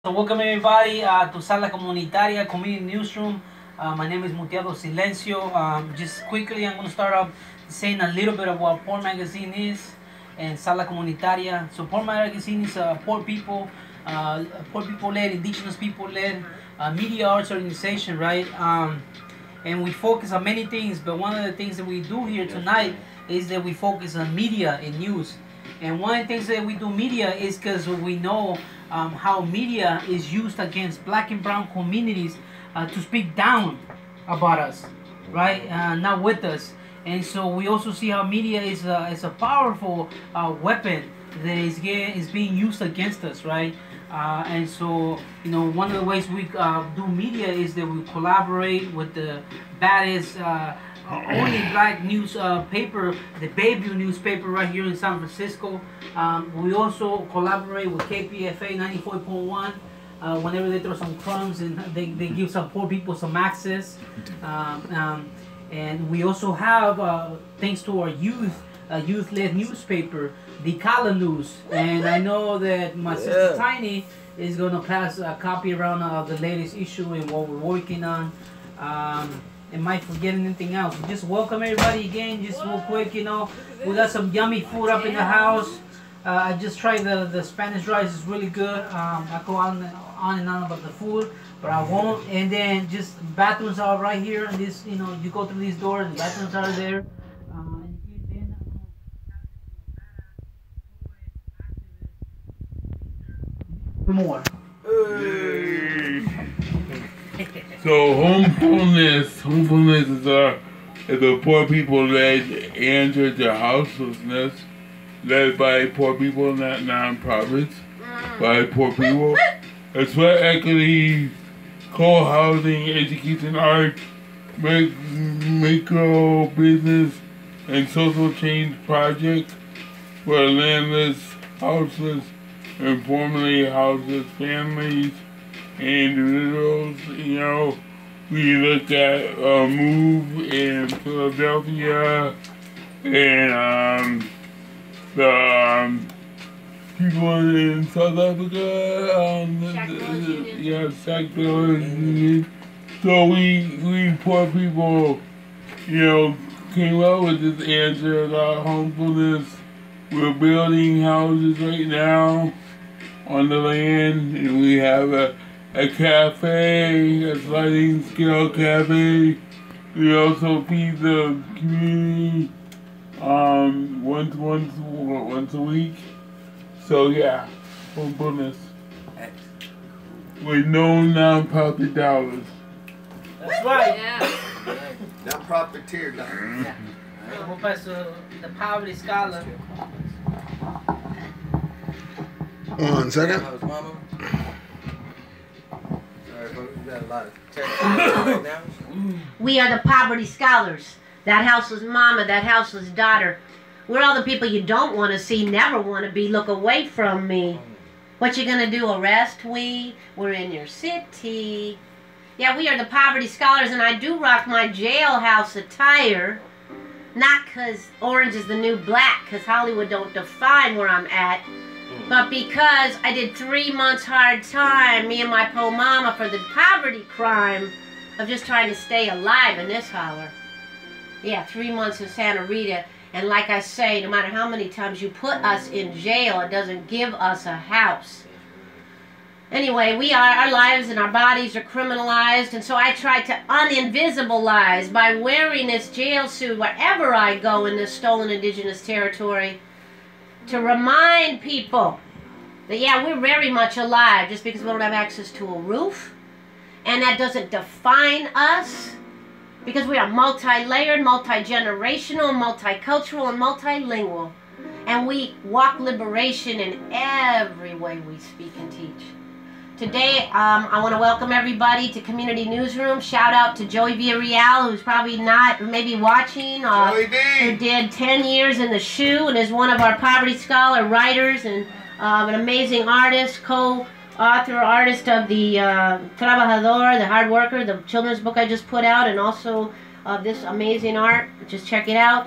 So welcome everybody to Sala Comunitaria Community Newsroom. My name is Muteado Silencio. Just quickly, I'm going to start off saying a little bit of what Poor Magazine is and Sala Comunitaria. So Poor Magazine is a poor people led, indigenous people led media arts organization, right? And we focus on many things, but one of the things that we do here tonight is that we focus on media and news. And one of the things that we do media is because we know how media is used against black and brown communities to speak down about us, right? Not with us. And so we also see how media is a powerful weapon that is being used against us, right? And so, one of the ways we do media is that we collaborate with the baddest, only black newspaper, the Bayview newspaper right here in San Francisco. We also collaborate with KPFA 94.1. Whenever they throw some crumbs and they give some poor people some access. And we also have, thanks to our youth-led newspaper, the Kala News. And I know that my sister Tiny is going to pass a copy around of the latest issue and what we're working on. And might forget anything else. Just welcome everybody again, just real quick, we got some yummy food up in the house. I just tried the Spanish rice, it's really good. I go on and on about the food, but I won't. And then just bathrooms are right here, and this, you go through these doors, and bathrooms are there. More. So homefulness is a poor people-led answer to houselessness, led by poor people, not non-profits, by poor people. It's sweat equity, co-housing, education, art, micro business, and social change projects for landless, houseless, and formerly houseless families. Individuals, we looked at a move in Philadelphia and the people in South Africa, Sackville Union. So we poor people, came up with this answer about homefulness. We're building houses right now on the land, and we have a cafe, a sliding scale cafe. We also feed the community once a week. So yeah, homefulness with no non-profit dollars. That's right. Yeah. Non-profiteer dollars. Yeah. We'll pass the poverty scholar. 1 second. We are the poverty scholars. That houseless mama, that houseless daughter. We're all the people you don't want to see, never want to be. Look away from me. What you gonna do, arrest we? We're in your city. Yeah, we are the poverty scholars, and I do rock my jailhouse attire. Not because orange is the new black, because Hollywood don't define where I'm at. But because I did 3 months hard time, me and my po mama, for the poverty crime of just trying to stay alive in this holler. Yeah, 3 months in Santa Rita. And like I say, no matter how many times you put us in jail, it doesn't give us a house. Anyway, our lives and our bodies are criminalized, and so I try to uninvisibilize by wearing this jail suit wherever I go in this stolen indigenous territory, to remind people that, yeah, we're very much alive just because we don't have access to a roof. And that doesn't define us, because we are multi-layered, multi-generational, multicultural, and multilingual. And we walk liberation in every way we speak and teach. Today, I want to welcome everybody to Community Newsroom. Shout out to Joey Villarreal, who's probably not, maybe watching, who did 10 years in the shoe and is one of our Poverty Scholar writers and an amazing artist, co-author, artist of the Trabajador, the Hard Worker, the children's book I just put out, and also this amazing art. Just check it out.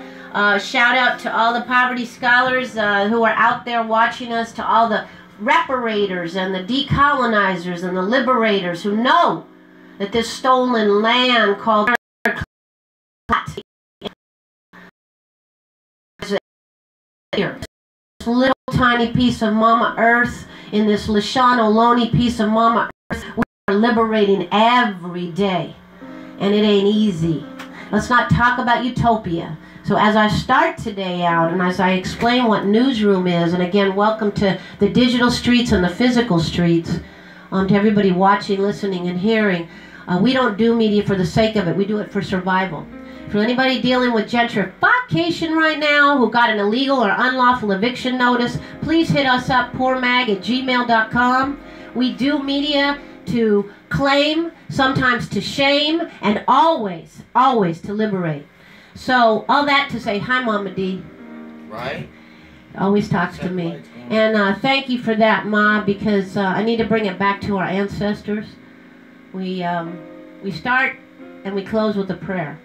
Shout out to all the Poverty Scholars who are out there watching us, to all the reparators and the decolonizers and the liberators who know that this stolen land called this little tiny piece of Mama Earth, in this Lishana piece of Mama Earth, we are liberating every day. And it ain't easy. Let's not talk about utopia. So as I start today out, and as I explain what Newsroom is, and again, welcome to the digital streets and the physical streets, to everybody watching, listening, and hearing, we don't do media for the sake of it. We do it for survival. For anybody dealing with gentrification right now, who got an illegal or unlawful eviction notice, please hit us up, poormag@gmail.com. We do media to claim, sometimes to shame, and always, always to liberate. So, all that to say, hi, Mama D. Right? Always talks to me. And thank you for that, Ma, because I need to bring it back to our ancestors. We start and we close with a prayer.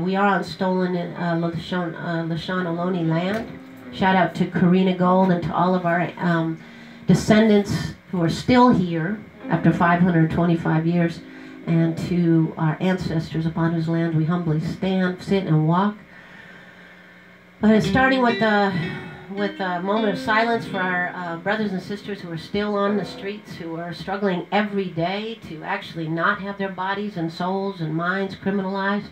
We are on stolen Lishana land. Shout out to Karina Gold and to all of our descendants who are still here after 525 years, and to our ancestors upon whose land we humbly stand, sit, and walk. But starting with a moment of silence for our brothers and sisters who are still on the streets, who are struggling every day to actually not have their bodies and souls and minds criminalized.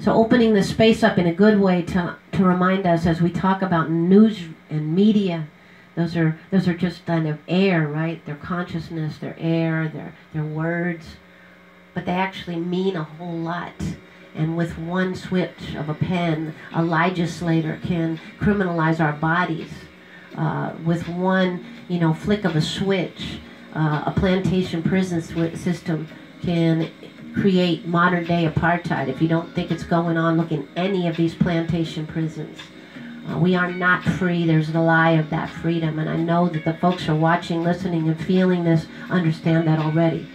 So opening the space up in a good way to remind us as we talk about news and media, those are just kind of air, right? Their consciousness, their air, their words, but they actually mean a whole lot. And with one switch of a pen, a legislator can criminalize our bodies. With one, flick of a switch, a plantation prison system can create modern day apartheid. If you don't think it's going on, look in any of these plantation prisons. We are not free. There's the lie of that freedom, and I know that the folks who are watching, listening, and feeling this understand that already.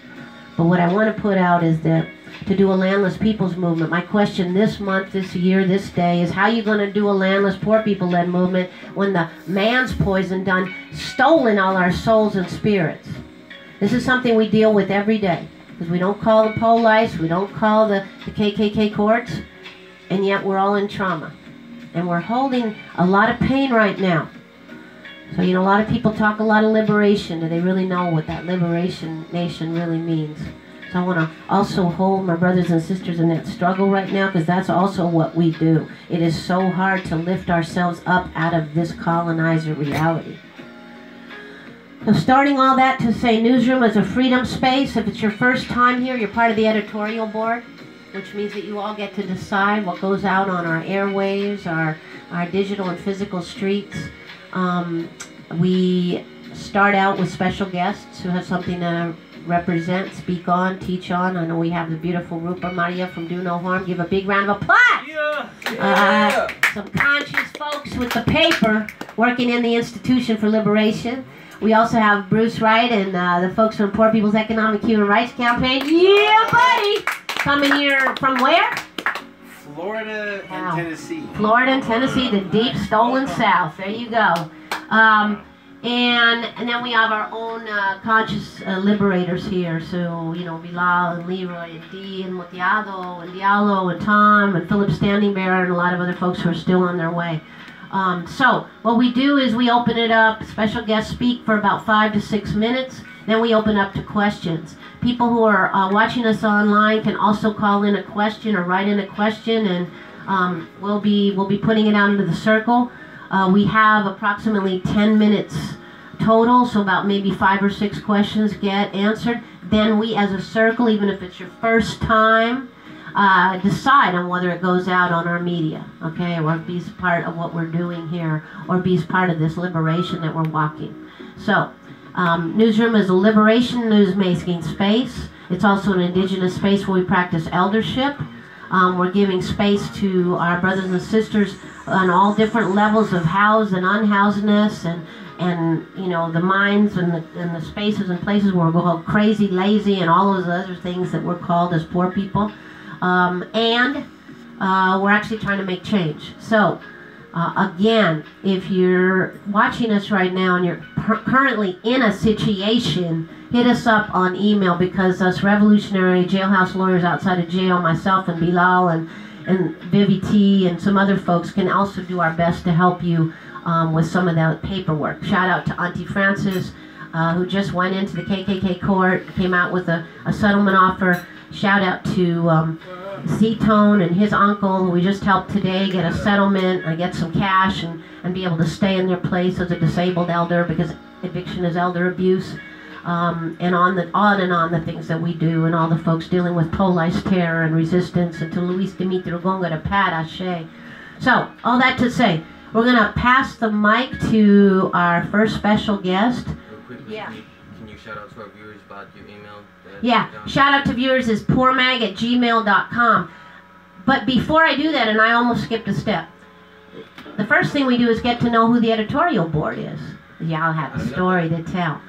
But what I want to put out is that to do a landless people's movement, my question this month, this year, this day is how you going to do a landless poor people-led movement when the man's poison done stolen all our souls and spirits. This is something we deal with every day. Because we don't call the police, we don't call the KKK courts, and yet we're all in trauma. And we're holding a lot of pain right now. So, a lot of people talk a lot of liberation. Do they really know what that liberation nation really means? So I want to also hold my brothers and sisters in that struggle right now, because that's also what we do. It is so hard to lift ourselves up out of this colonizer reality. So starting all that to say Newsroom is a freedom space. If it's your first time here, you're part of the editorial board, which means that you all get to decide what goes out on our airwaves, our digital and physical streets. We start out with special guests who have something to represent, speak on, teach on. I know we have the beautiful Rupa Maria from Do No Harm. Give a big round of applause. Yeah. Some conscious folks with the paper working in the Institution for Liberation. We also have Bruce Wright and the folks from Poor People's Economic Human Rights Campaign. Yeah, buddy! Coming here from where? Florida and Tennessee. Florida and Tennessee, the deep stolen South. There you go. And then we have our own conscious liberators here. So, Bilal and Leroy and Dee and Mutiado and Diallo and Tom and Philip Standing Bear and a lot of other folks who are still on their way. So what we do is we open it up, special guests speak for about 5 to 6 minutes, then we open up to questions. People who are watching us online can also call in a question or write in a question, and we'll be putting it out into the circle. We have approximately 10 minutes total, so about maybe 5 or 6 questions get answered. Then we as a circle, even if it's your first time, decide on whether it goes out on our media, okay, or be part of what we're doing here, or be part of this liberation that we're walking. So, Newsroom is a liberation news-making space. It's also an indigenous space where we practice eldership. We're giving space to our brothers and sisters on all different levels of housed and unhousedness, and you know, the minds and the spaces and places where we're called crazy, lazy, and all those other things that we're called as poor people. And we're actually trying to make change. So again, if you're watching us right now and you're currently in a situation, hit us up on email, because us revolutionary jailhouse lawyers outside of jail, myself and Bilal and Vivi T and some other folks, can also do our best to help you with some of that paperwork. Shout out to Auntie Frances, who just went into the KKK court, came out with a settlement offer. Shout out to C-Tone and his uncle, who we just helped today get a settlement and get some cash and be able to stay in their place as a disabled elder, because eviction is elder abuse. And on and on the things that we do, and all the folks dealing with police terror and resistance, and to Luis Dimitri Gonga, to Pat Ashe. So, all that to say, we're going to pass the mic to our first special guest. Real quickly, Yeah. can you shout out to our viewers about your email? Yeah, shout out to viewers is poormag@gmail.com. But before I do that, and I almost skipped a step, the first thing we do is get to know who the editorial board is. Y'all have a story to tell.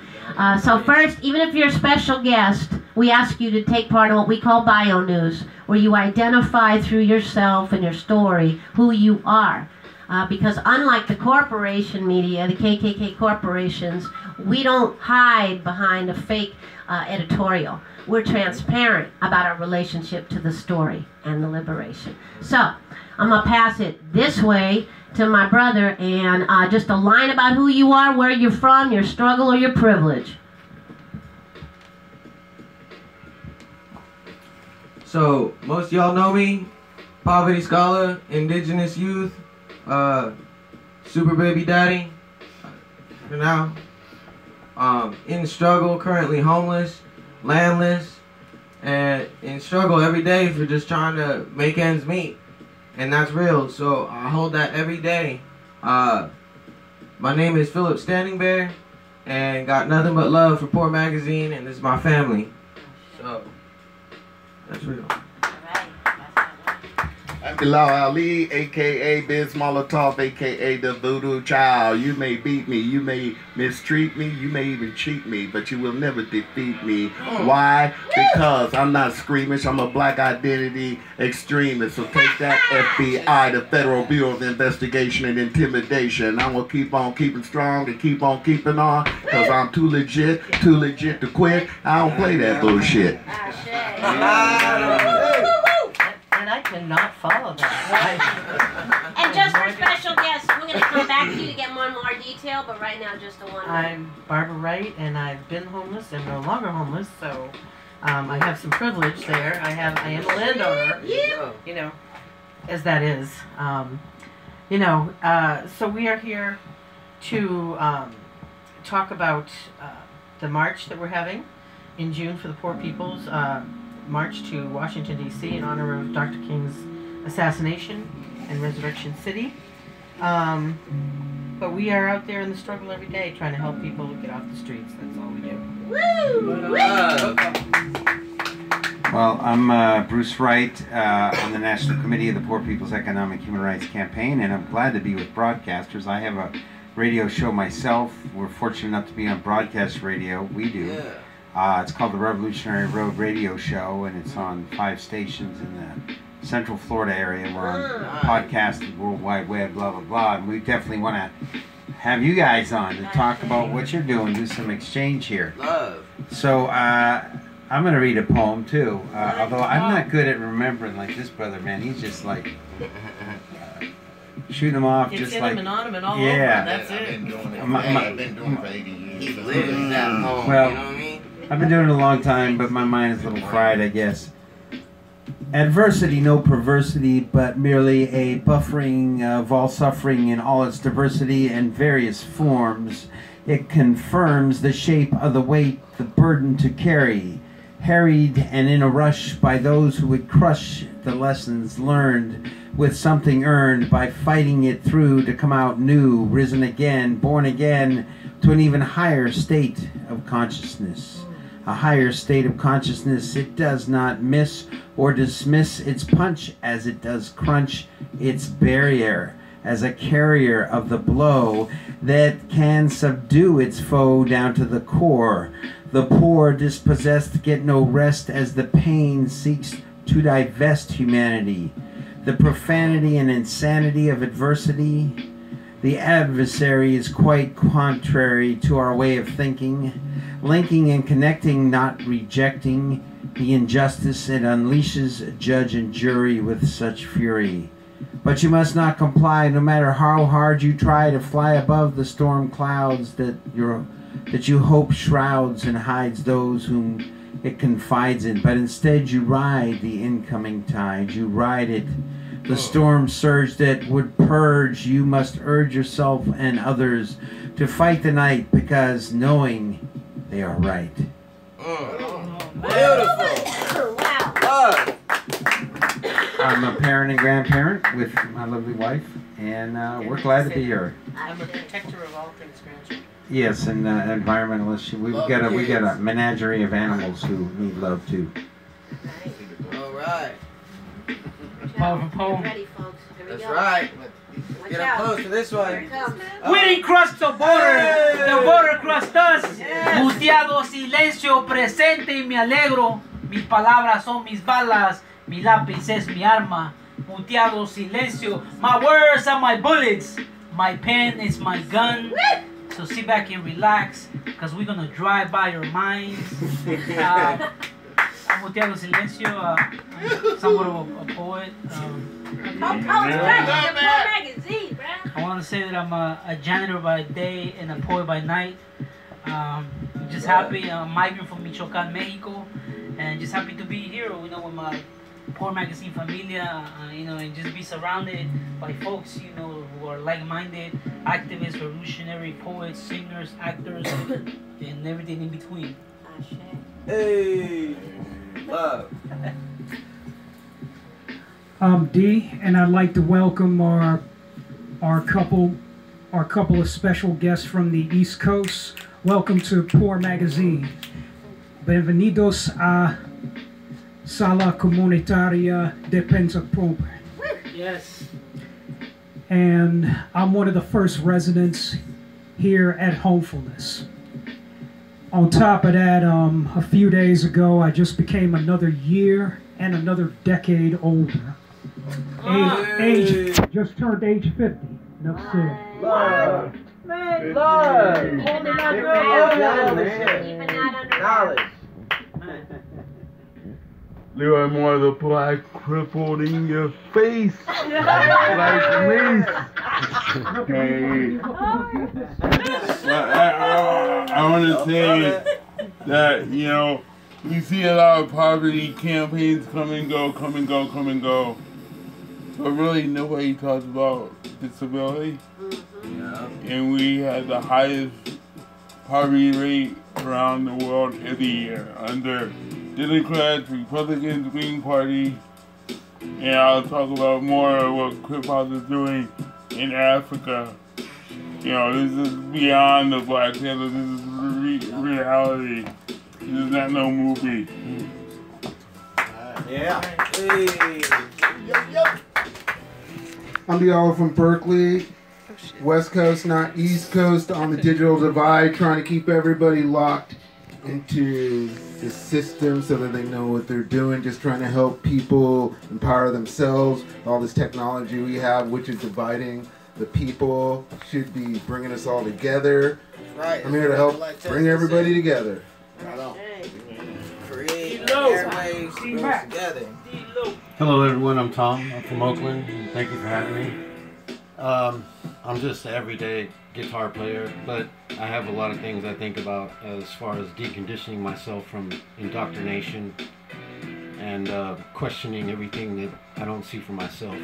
So first, even if you're a special guest, we ask you to take part in what we call bio news, where you identify through yourself and your story who you are. Because unlike the corporation media, the KKK corporations, we don't hide behind a fake editorial. We're transparent about our relationship to the story and the liberation. So, I'm going to pass it this way to my brother, and just a line about who you are, where you're from, your struggle, or your privilege. So, most of y'all know me, poverty scholar, indigenous youth, super baby daddy, for now. In struggle, currently homeless, landless, and in struggle every day for just trying to make ends meet. And that's real, so I hold that every day. My name is Philip Standing Bear, and got nothing but love for Poor Magazine, and this is my family. So, that's real. I'm Bilal Ali, a.k.a. Biz Molotov, a.k.a. the Voodoo Child. You may beat me, you may mistreat me, you may even cheat me, but you will never defeat me. Why? Because I'm not squeamish, I'm a black identity extremist. So take that, FBI, the Federal Bureau of Investigation and Intimidation. I'm going to keep on keeping strong and keep on keeping on, because I'm too legit to quit. I don't play that bullshit. And I cannot follow that. And just for special guests, we're going to come back to you to get more and more detail, but right now just a one. I'm Barbara Wright, and I've been homeless and no longer homeless, so I have some privilege there. I am a landowner, you know, as that is. So we are here to talk about the march that we're having in June for the Poor People's March to Washington, D.C. in honor of Dr. King's assassination and Resurrection City. But we are out there in the struggle every day trying to help people get off the streets. That's all we do. Woo! Well, I'm Bruce Wright on the National Committee of the Poor People's Economic Human Rights Campaign, and I'm glad to be with broadcasters. I have a radio show myself. We're fortunate enough to be on broadcast radio. We do. Yeah. It's called the Revolutionary Road Radio Show, and it's on 5 stations in the Central Florida area. We're on podcast, the World Wide Web, blah, blah, blah. And we definitely want to have you guys on to talk about what you're doing, do some exchange here. Love. So, I'm going to read a poem, too. Although I'm not good at remembering like this brother, man. He's just like shooting them off It's just in like... them and on them and all Yeah. over. That's I've it. been doing it. I've been doing it for 80 years. He lives that home, Well, you know what I mean? I've been doing it a long time, but my mind is a little fried, I guess. Adversity, no perversity, but merely a buffering of all suffering in all its diversity and various forms. It confirms the shape of the weight, the burden to carry, harried and in a rush by those who would crush the lessons learned with something earned by fighting it through to come out new, risen again, born again to an even higher state of consciousness. A higher state of consciousness, it does not miss or dismiss its punch as it does crunch its barrier. as a carrier of the blow that can subdue its foe down to the core. The poor dispossessed get no rest as the pain seeks to divest humanity. The profanity and insanity of adversity. The adversary is quite contrary to our way of thinking, linking and connecting, not rejecting the injustice. It unleashes judge and jury with such fury. But you must not comply, no matter how hard you try to fly above the storm clouds that you hope shrouds and hides those whom it confides in. But instead you ride the incoming tide, you ride it. The storm surge that would purge, you must urge yourself and others to fight the night, because knowing they are right. Beautiful. Wow. I'm a parent and grandparent with my lovely wife, and we're glad to be here. I'm a protector of all things grandchildren. Yes, and environmentalist. We've got a menagerie of animals who need love too. All right. Powerful poem. Ready, folks. Here we That's go. right. Watch Get out. up close to this Here one. it comes. We didn't cross the border. The border crossed us. Muteado silencio presente y me alegro. Mis palabras son mis balas. Mi lápiz es mi arma. Muteado silencio. My words are my bullets. My pen is my gun. So sit back and relax, because we're going to drive by your minds. I'm Muteado Silencio. I'm somewhat of a poet. I want to say that I'm a janitor by day and a poet by night. Just happy. I'm a migrant from Michoacan, Mexico. And just happy to be here, with my Poor Magazine familia, and just be surrounded by folks, who are like-minded, activists, revolutionary poets, singers, actors, and everything in between. Hey, love. I'm D, and I'd like to welcome our couple of special guests from the East Coast. Welcome to Poor Magazine. Bienvenidos a Sala Comunitaria de Pensacola. Yes. And I'm one of the first residents here at Homefulness. On top of that, a few days ago, I just became another year and another decade older. Just turned age 50. Enough said. Love. Man, Love. Keeping that under Knowledge. You are more the black crippled in your face. Like me. Hey. I want to say that, we see a lot of poverty campaigns come and go. But really nobody talks about disability. Yeah. And we had the highest poverty rate around the world every year under Democrats, Republicans, Green Party, and I'll talk about more of what Crip is doing in Africa. This is beyond the Black Panther. This is reality. This is not no movie. Yeah. Hey. I'm Diallo from Berkeley, West Coast, not East Coast, on the digital divide, trying to keep everybody locked into the system so that they know what they're doing, just trying to help people empower themselves. All this technology we have, which is dividing the people, should be bringing us all together. Right. I'm here to help bring everybody together. Right on. Create airwaves to bring us together. Hello everyone, I'm Tom. I'm from Oakland, and thank you for having me. I'm just an everyday guitar player, but I have a lot of things I think about as far as deconditioning myself from indoctrination and questioning everything that I don't see for myself.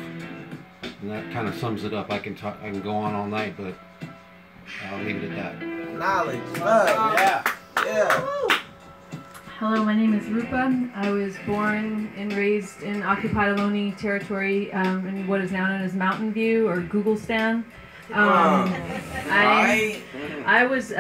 And that kind of sums it up. I can go on all night, but I'll leave it at that. Knowledge. Love. Yeah. Yeah. Hello, my name is Rupa. I was born and raised in occupied Ohlone territory in what is now known as Mountain View or Googlestan. I was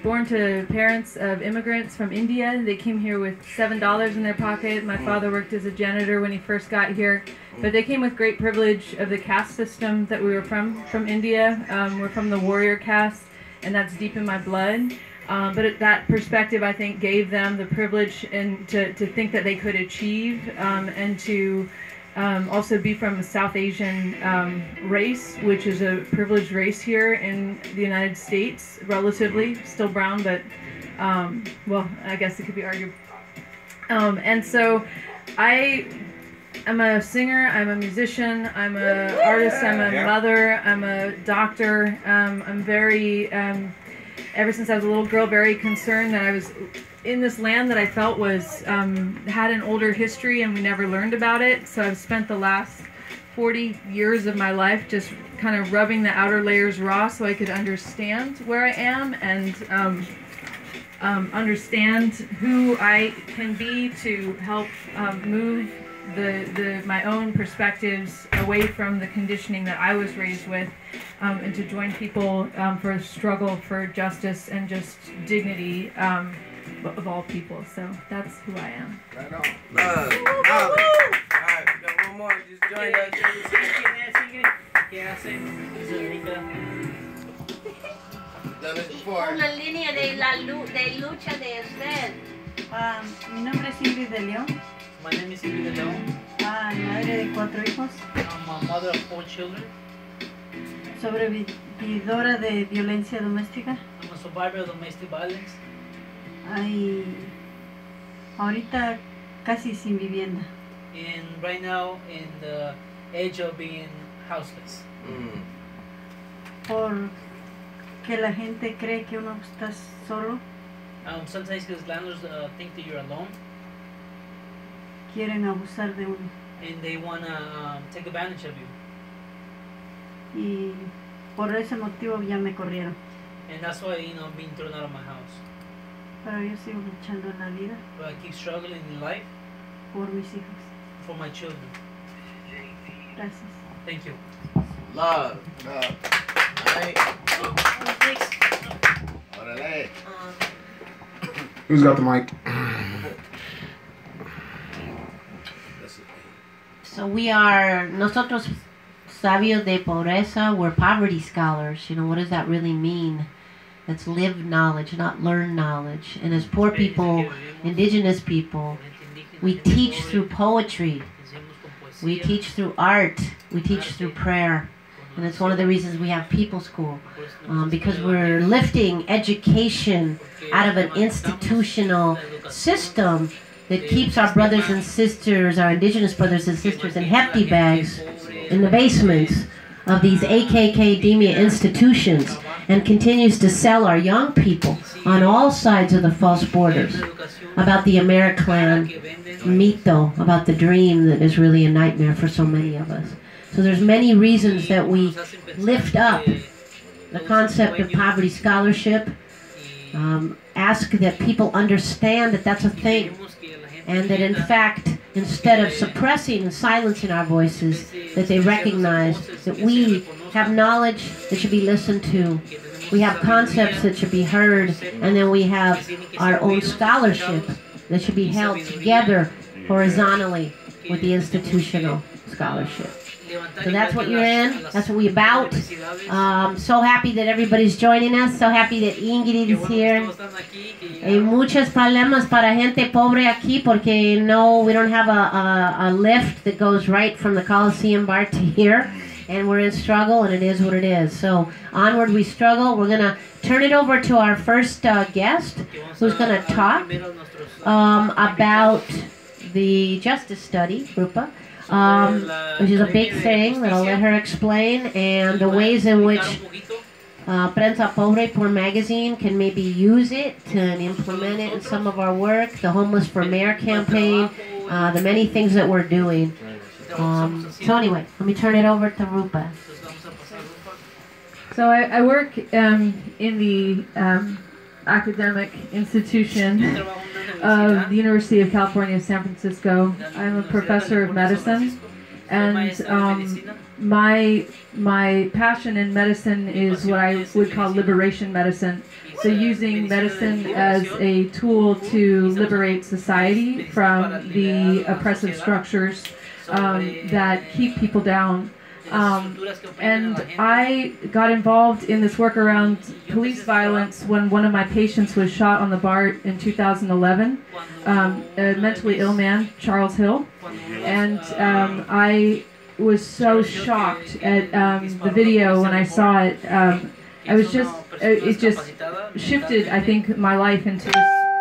born to parents of immigrants from India. They came here with $7 in their pocket. My father worked as a janitor when he first got here. But they came with great privilege of the caste system that we were from India. We're from the warrior caste, and that's deep in my blood. But that perspective, I think, gave them the privilege and to think that they could achieve and to also be from a South Asian race, which is a privileged race here in the United States, relatively. Still brown, but, well, I guess it could be argued. And so I'm a singer, I'm a musician, I'm an artist, I'm a mother, I'm a doctor. I'm very, ever since I was a little girl, very concerned that I was in this land that I felt was had an older history and we never learned about it. So I've spent the last 40 years of my life just kind of rubbing the outer layers raw so I could understand where I am and understand who I can be to help move my own perspectives away from the conditioning that I was raised with, and to join people for a struggle for justice and just dignity of all people. So that's who I am. Right on. Love. All right, we got one more. Just join us. Done it before. Una línea de lucha de usted. Mi nombre es Ingrid de León. My name is Ingrid de León. Madre de 4 hijos. I'm a mother of 4 children. Sobrevividora de violencia doméstica. I'm a survivor of domestic violence. Ahorita casi sin vivienda. And right now in the edge of being houseless. Porque la gente cree que uno está solo. Sometimes because landlords think that you're alone. Quieren abusar de uno. And they want to take advantage of you. Y por ese motivo ya me corrieron. And that's why, I'm being thrown out of my house. Pero yo sigo luchando en la vida. But I keep struggling in life. Por mis hijos. For my children. Gracias. Thank you. Love. Right. Órale. Who's got the mic? So we are, nosotros sabios de pobreza, we're poverty scholars. What does that really mean? That's lived knowledge, not learned knowledge. And as poor people, indigenous people, we teach through poetry. We teach through art. We teach through prayer. And it's one of the reasons we have People School. Because we're lifting education out of an institutional system that keeps our brothers and sisters, our indigenous brothers and sisters, in hefty bags in the basements of these AKK-demia institutions and continues to sell our young people on all sides of the false borders about the Americlan mito, about the dream that is really a nightmare for so many of us. So there's many reasons that we lift up the concept of poverty scholarship, ask that people understand that that's a thing, and that in fact, instead of suppressing and silencing our voices, that they recognize that we have knowledge that should be listened to, we have concepts that should be heard, and then we have our own scholarship that should be held together horizontally with the institutional scholarship. So that's what you're in. That's what we're about. So happy that everybody's joining us. So happy that Ingrid is here. Hay muchos problemas para gente pobre aquí porque we don't have a lift that goes right from the Coliseum bar to here. And we're in struggle, and it is what it is. So onward we struggle. We're going to turn it over to our first guest, who's going to talk about the justice study, Rupa. Which is a big thing that I'll let her explain, and the ways in which Prensa Pobre, Poor Magazine, can maybe use it and implement it in some of our work, the Homeless for Mayor campaign, the many things that we're doing. So anyway, let me turn it over to Rupa. So I work in the academic institution of the University of California, San Francisco. I'm a professor of medicine, And my passion in medicine is what I would call liberation medicine. So using medicine as a tool to liberate society from the oppressive structures that keep people down. And I got involved in this work around police violence when one of my patients was shot on the BART in 2011, a mentally ill man, Charles Hill. And I was so shocked at the video when I saw it. I was just, it just shifted, I think, my life into this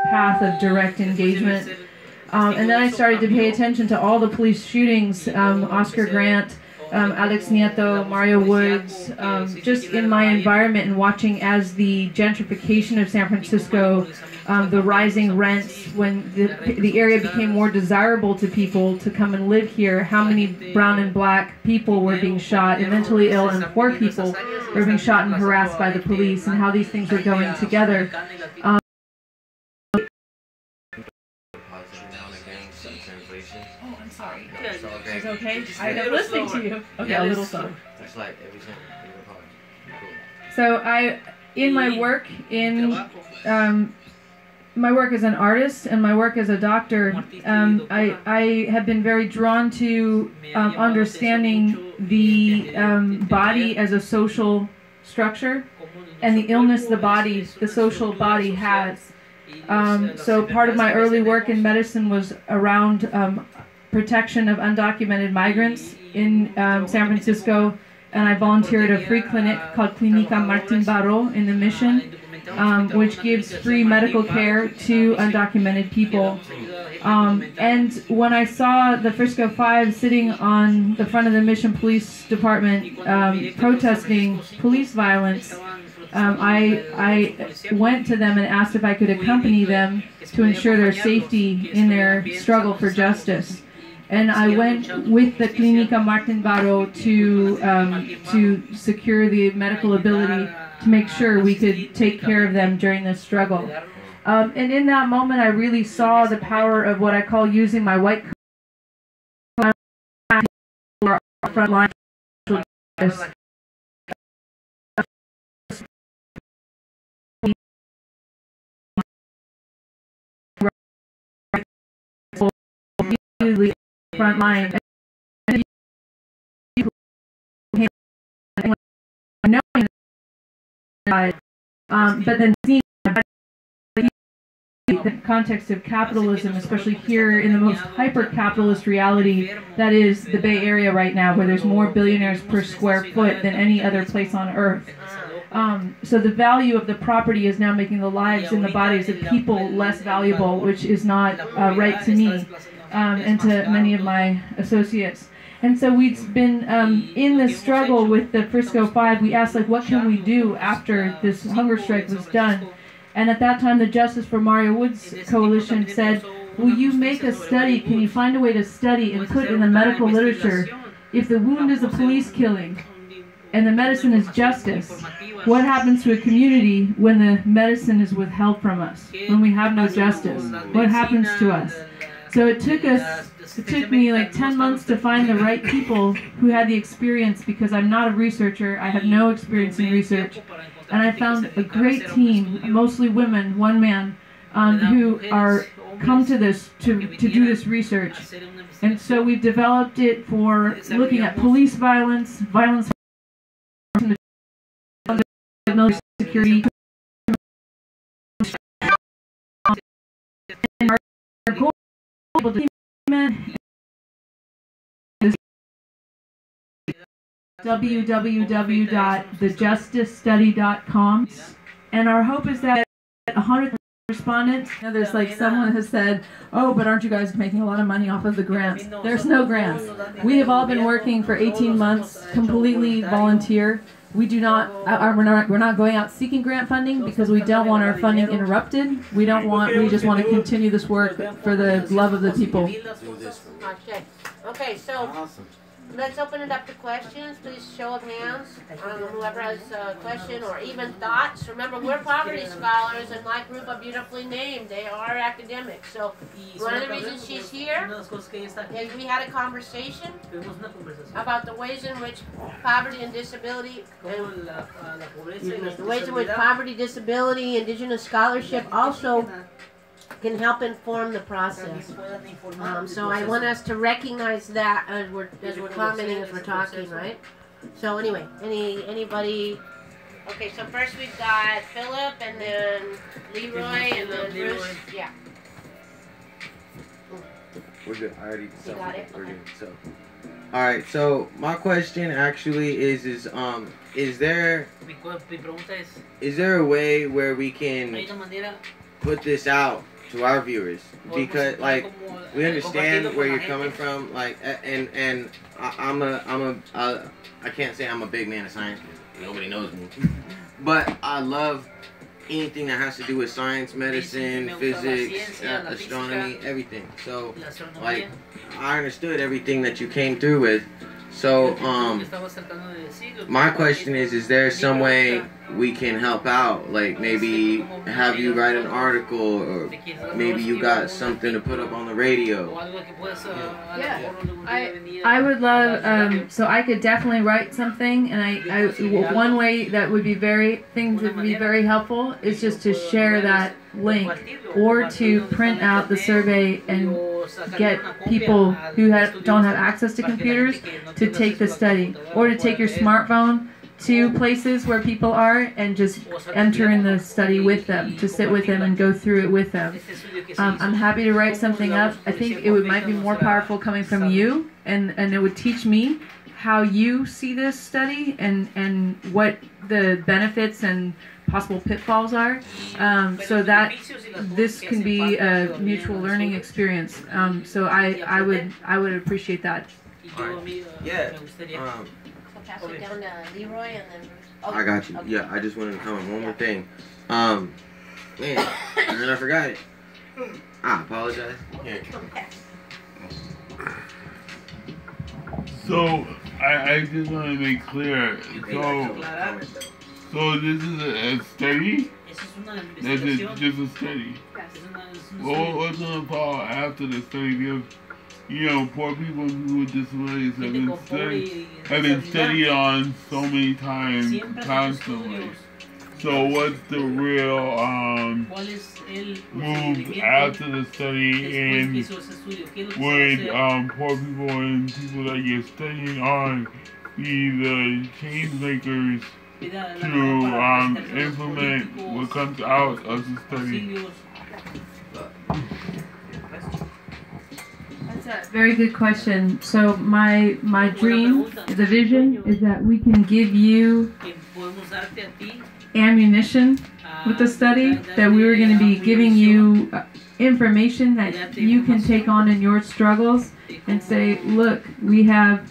path of direct engagement. And then I started to pay attention to all the police shootings, Oscar Grant, Alex Nieto, Mario Woods, just in my environment and watching as the gentrification of San Francisco, the rising rents, when the area became more desirable to people to come and live here, how many brown and black people were being shot, and mentally ill and poor people were being shot and harassed by the police, and how these things were going together. Oh, I'm sorry. It's okay? I'm listening to you. Okay, a little song. That's like every time. So in my work, my work as an artist and my work as a doctor, I have been very drawn to understanding the body as a social structure and the illness the social body has. So part of my early work in medicine was around protection of undocumented migrants in San Francisco, and I volunteered at a free clinic called Clínica Martín Baró in the Mission, which gives free medical care to undocumented people. And when I saw the Frisco Five sitting on the front of the Mission Police Department protesting police violence, I went to them and asked if I could accompany them to ensure their safety in their struggle for justice. And I went with the Clínica Martín Baró to secure the medical ability to make sure we could take care of them during this struggle. And in that moment, I really saw the power of what I call using my white front line. Front line, but then seeing the context of capitalism, especially here in the most hyper-capitalist reality that is the Bay Area right now, where there's more billionaires per square foot than any other place on Earth. So the value of the property is now making the lives and the bodies of people less valuable, which is not right to me. And to many of my associates. And so we've been in this struggle with the Frisco Five. We asked, like, what can we do after this hunger strike was done? And at that time, the Justice for Mario Woods Coalition said, will you make a study, can you find a way to study and put in the medical literature, if the wound is a police killing and the medicine is justice, what happens to a community when the medicine is withheld from us, when we have no justice? What happens to us? So it took me like 10 months to find the right people who had the experience, because I'm not a researcher, I have no experience in research. And I found a great team, mostly women, one man, who are come to this, to do this research. And so we've developed it for looking at police violence, violence from the military security, and our goal to www.thejusticestudy.com, and our hope is that 100 respondents. You know, there's like someone has said, oh, but aren't you guys making a lot of money off of the grants? There's no grants. We have all been working for 18 months, completely volunteer. We do not, we're not going out seeking grant funding because we don't want our funding interrupted. We just want to continue this work for the love of the people. Okay, so let's open it up to questions. Please, show of hands. Whoever has a question or even thoughts. Remember, we're poverty scholars, and my group are beautifully named. They are academics. So one of the reasons she's here is we had a conversation about the ways in which poverty and disability, the ways in which poverty, disability, indigenous scholarship also can help inform the process. So I want us to recognize that as we're commenting, as we're talking, right? So anyway, anybody? Okay, so first we've got Philip, and then Leroy, and then Bruce. Yeah. We're good. I already said got it? We're good. So, all right. So my question actually is there a way where we can put this out to our viewers? Because like we understand where you're coming from, like, and I can't say I'm a big man of science because nobody knows me, but I love anything that has to do with science, medicine, physics, astronomy, everything. So like I understood everything that you came through with. So my question is there some way we can help out? Like maybe have you write an article, or maybe you got something to put up on the radio? Yeah, I would love, so I could definitely write something, and one way that would be very helpful is just to share that link, or to print out the survey and get people who don't have access to computers to take the study, or to take your smartphone to places where people are and just enter in the study with them, to sit with them and go through it with them. I'm happy to write something up. I think it might be more powerful coming from you, and it would teach me how you see this study and what the benefits and possible pitfalls are, so that this can be a mutual learning experience. So I would appreciate that. Right. Yeah. Pass it down to Leroy, and then Bruce. Oh, I got you. Okay. Yeah, I just wanted to comment one more thing. Man, and then I forgot it. I apologize. Yeah. So I just want to make clear. So this is a study? That's just a study. Well, what's going to follow after the study? Because, you know, poor people with disabilities have been studied on so many times, constantly. So what's the real move after the study, and would poor people and people that you're studying on be the change makers to implement what comes out of the study? That's a very good question. So my dream, the vision, is that we can give you ammunition with the study, that we were going to be giving you information that you can take on in your struggles and say, look, we have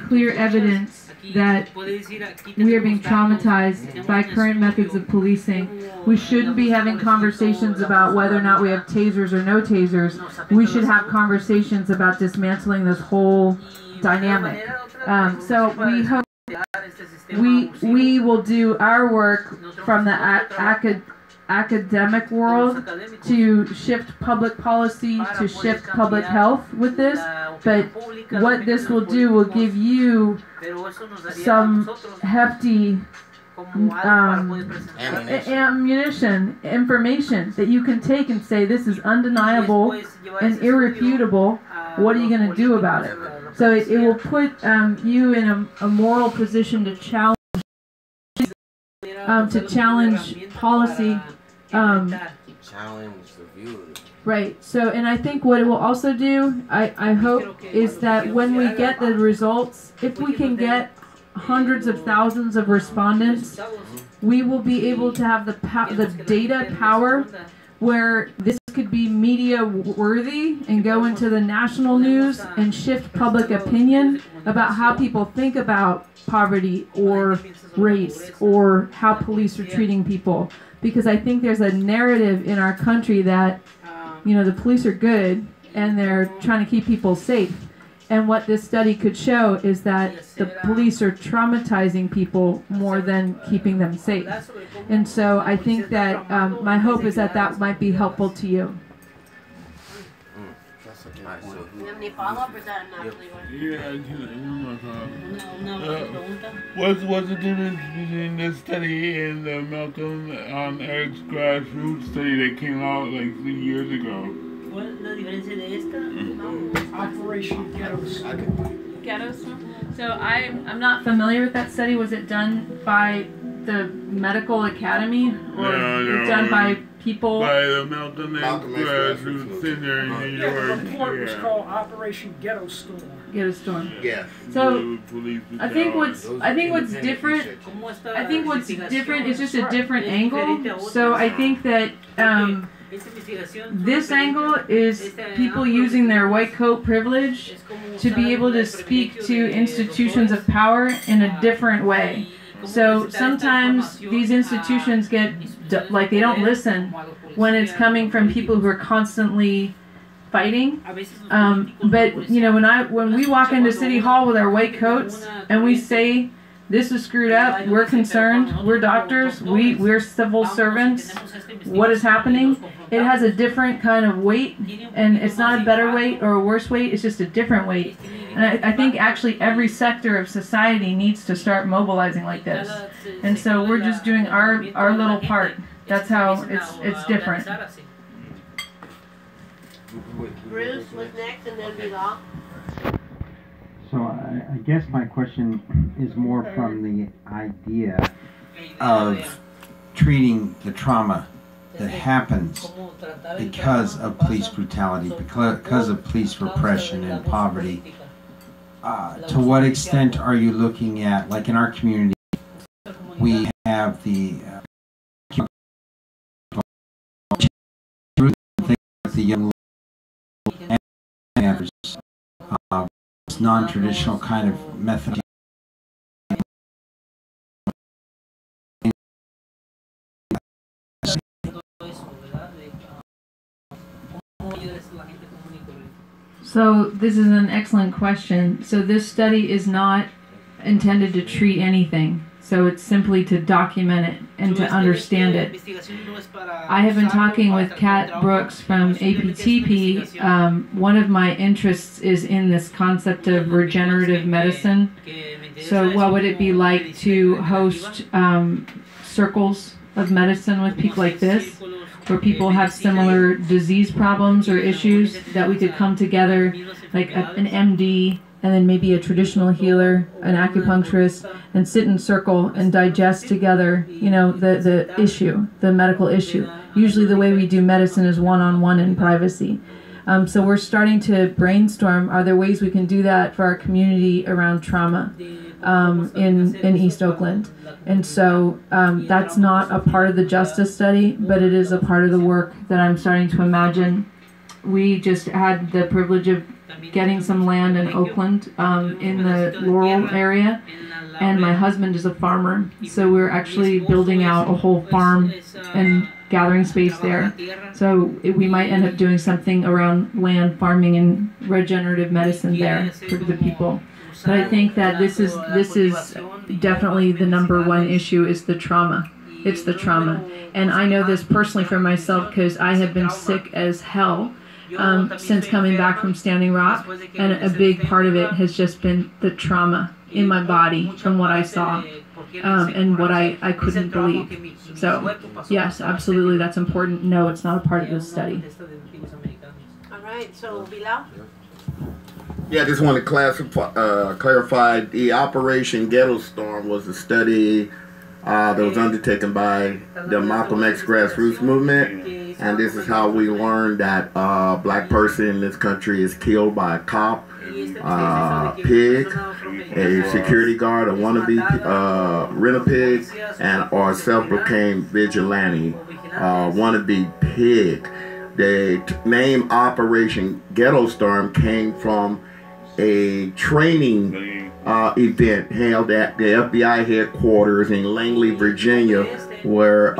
clear evidence that we are being traumatized by current methods of policing. We shouldn't be having conversations about whether or not we have tasers or no tasers. We should have conversations about dismantling this whole dynamic. So we hope we will do our work from the academic world to shift public policy, to shift public health with this, but what this will do will give you some hefty ammunition, information that you can take and say, this is undeniable and irrefutable. What are you going to do about it? So it will put you in a moral position to challenge policy. Challenge the viewers. Right. So, and I think what it will also do, I hope, is that when we get the results, if we can get hundreds of thousands of respondents, we will be able to have the data power where this could be media worthy and go into the national news and shift public opinion about how people think about poverty or race or how police are treating people. Because I think there's a narrative in our country that, you know, the police are good and they're trying to keep people safe. And what this study could show is that the police are traumatizing people more than keeping them safe. And so I think that my hope is that that might be helpful to you. You have any follow-up, or is that enough, Leroy? What's the difference between this study and the Malcolm X grassroots study that came out like 3 years ago? ¿Cuál es la diferencia de esta? Operation Ghetto Storm. Ghetto Storm? So I'm not familiar with that study. Was it done by the medical academy, or was it done by people? By the Malcolm X grassroots center in New York. The report was called Operation Ghetto Storm. Ghetto Storm. Yeah. So I think what's different. I think what's different is just a different angle. So I think that this angle is people using their white coat privilege to be able to speak to institutions of power in a different way. So sometimes these institutions get, like, they don't listen when it's coming from people who are constantly fighting. But you know, when we walk into City Hall with our white coats and we say, this is screwed up, we're concerned, we're doctors, we're civil servants, what is happening? It has a different kind of weight, and it's not a better weight or a worse weight, it's just a different weight. And I think actually every sector of society needs to start mobilizing like this. And so we're just doing our little part. That's how it's different. Bruce was next, and then Bilal. So I guess my question is more from the idea of treating the trauma that happens because of police brutality, because of police repression and poverty. To what extent are you looking at, like in our community, we have the young and non-traditional kind of method. So this is an excellent question. So this study is not intended to treat anything. So it's simply to document it and to understand it. I have been talking with Kat Brooks from APTP. One of my interests is in this concept of regenerative medicine. So what would it be like to host circles of medicine with people like this, where people have similar disease problems or issues, that we could come together, like an MD, and then maybe a traditional healer, an acupuncturist, and sit in circle and digest together, you know, the issue, the medical issue. Usually the way we do medicine is one-on-one in privacy. So we're starting to brainstorm, are there ways we can do that for our community around trauma in East Oakland? And so that's not a part of the justice study, but it is a part of the work that I'm starting to imagine. We just had the privilege of getting some land in Oakland in the Laurel area, and my husband is a farmer, so we're actually building out a whole farm and gathering space there. So we might end up doing something around land farming and regenerative medicine there for the people. But I think that this is definitely the #1 issue, is the trauma. It's the trauma. And I know this personally for myself because I have been sick as hell since coming back from Standing Rock, and a big part of it has just been the trauma in my body from what I saw and what I couldn't believe. So yes, absolutely, that's important. No, it's not a part of this study. All right, so Bilal? Yeah, I just want to clarify the Operation Ghetto Storm was a study that was undertaken by the Malcolm X grassroots movement. And this is how we learned that a black person in this country is killed by a cop, pig, a security guard, a wannabe rent-a-pig, or self-proclaimed vigilante, wannabe pig. The name Operation Ghetto Storm came from a training event held at the FBI headquarters in Langley, Virginia, where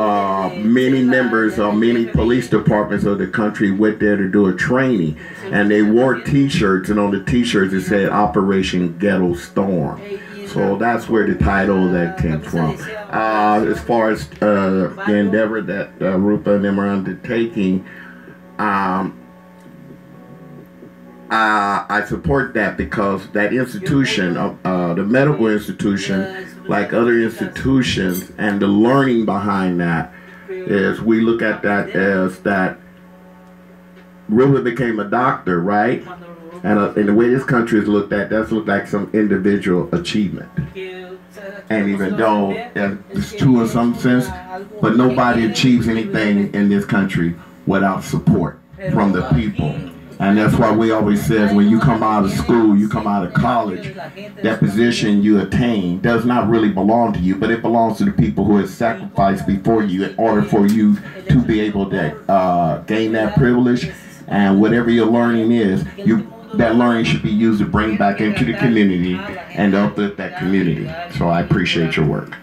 many members of many police departments of the country went there to do a training, and they wore t-shirts, and on the t-shirts it said Operation Ghetto Storm. So that's where the title of that came from. As far as the endeavor that Rupa and them are undertaking, I support that, because that institution, the medical institution, like other institutions, and the learning behind that is, we look at that as that Rupa became a doctor, right? And in the way this country is looked at, that's looked like some individual achievement. And even though it's true in some sense, but nobody achieves anything in this country without support from the people. And that's why we always say, when you come out of school, you come out of college, that position you attain does not really belong to you, but it belongs to the people who have sacrificed before you in order for you to be able to gain that privilege. And whatever your learning is, that learning should be used to bring back into the community and uplift that community. So I appreciate your work.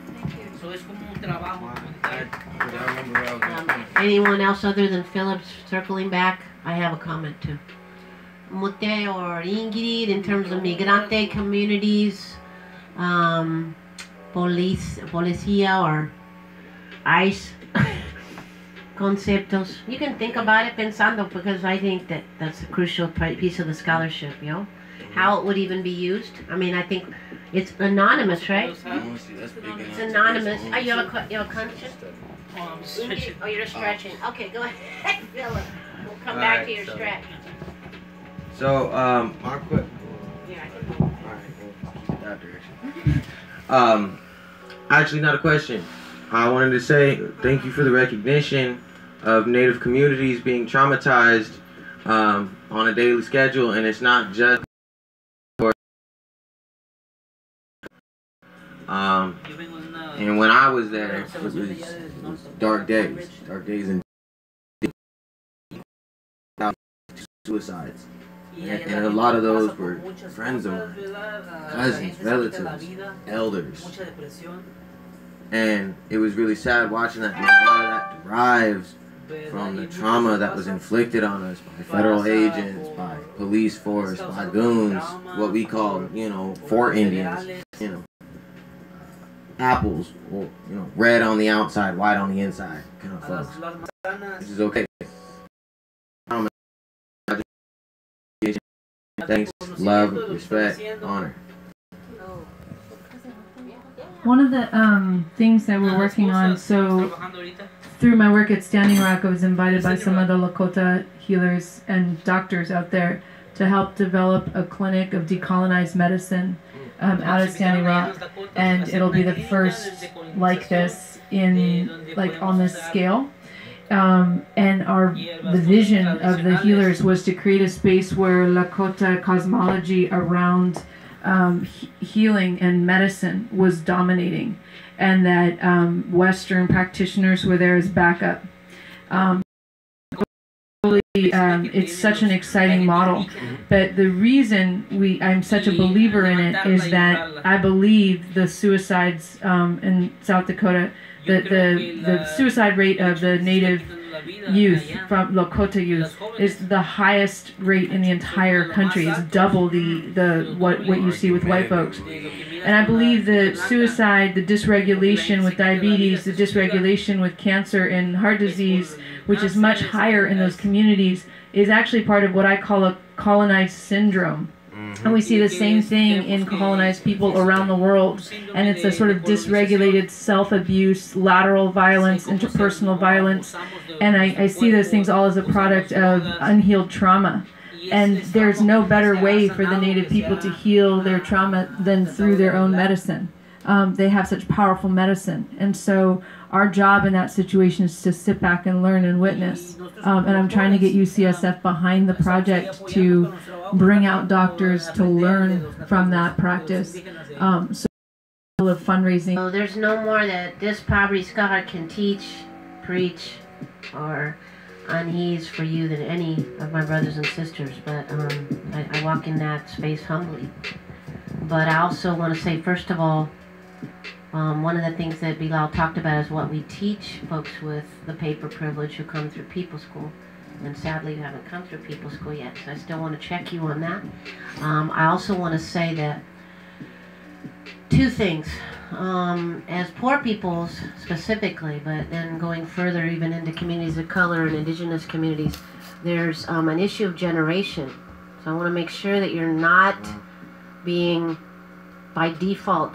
Anyone else other than Phillips circling back? I have a comment too. Mute or Ingrid, in terms of migrante communities, policia or ICE conceptos. You can think about it pensando, because I think that that's a crucial piece of the scholarship, you know? How it would even be used. I mean, I think it's anonymous, right? It's anonymous. Oh, you have a question? Oh, you're stretching. Okay, go ahead, Philip. We'll come back to your stretch. So, our quick. Yeah, I can go. Alright, that direction. Actually, not a question. I wanted to say thank you for the recognition of Native communities being traumatized on a daily schedule, and it's not just for. And when I was there, it was dark days and suicides. And a lot of those were friends of mine, cousins, relatives, elders. And it was really sad watching that. And a lot of that derives from the trauma that was inflicted on us by federal agents, by police force, by goons, what we call, Fort Indians, apples, or, red on the outside, white on the inside, kind of folks. This is okay. Thanks, love, respect, honor. One of the things that we're working on, so through my work at Standing Rock, I was invited by some of the Lakota healers and doctors out there to help develop a clinic of decolonized medicine out of Standing Rock, and it'll be the first like this on this scale. And the vision of the healers was to create a space where Lakota cosmology around healing and medicine was dominating, and that Western practitioners were there as backup. It's such an exciting model, but the reason I'm such a believer in it is that I believe the suicides in South Dakota, the suicide rate of the Native youth, from Lakota youth, is the highest rate in the entire country. It's double what you see with white folks. And I believe that suicide, the dysregulation with diabetes, the dysregulation with cancer and heart disease, which is much higher in those communities, is actually part of what I call a colonized syndrome. And we see the same thing in colonized people around the world. And it's a sort of dysregulated self-abuse, lateral violence, interpersonal violence. And I see those things all as a product of unhealed trauma. And there's no better way for the Native people to heal their trauma than through their own medicine. They have such powerful medicine. And so our job in that situation is to sit back and learn and witness. And I'm trying to get UCSF behind the project to bring out doctors to learn from that practice. So of fundraising. So there's no more that this poverty scholar can teach, preach, or unease for you than any of my brothers and sisters. But I walk in that space humbly. But I also want to say, first of all, One of the things that Bilal talked about is what we teach folks with the paper privilege who come through people school. And sadly, you haven't come through people school yet, so I still want to check you on that. I also want to say that two things. As poor peoples specifically, but then going further even into communities of color and indigenous communities, there's an issue of generation. So I want to make sure that you're not being, by default,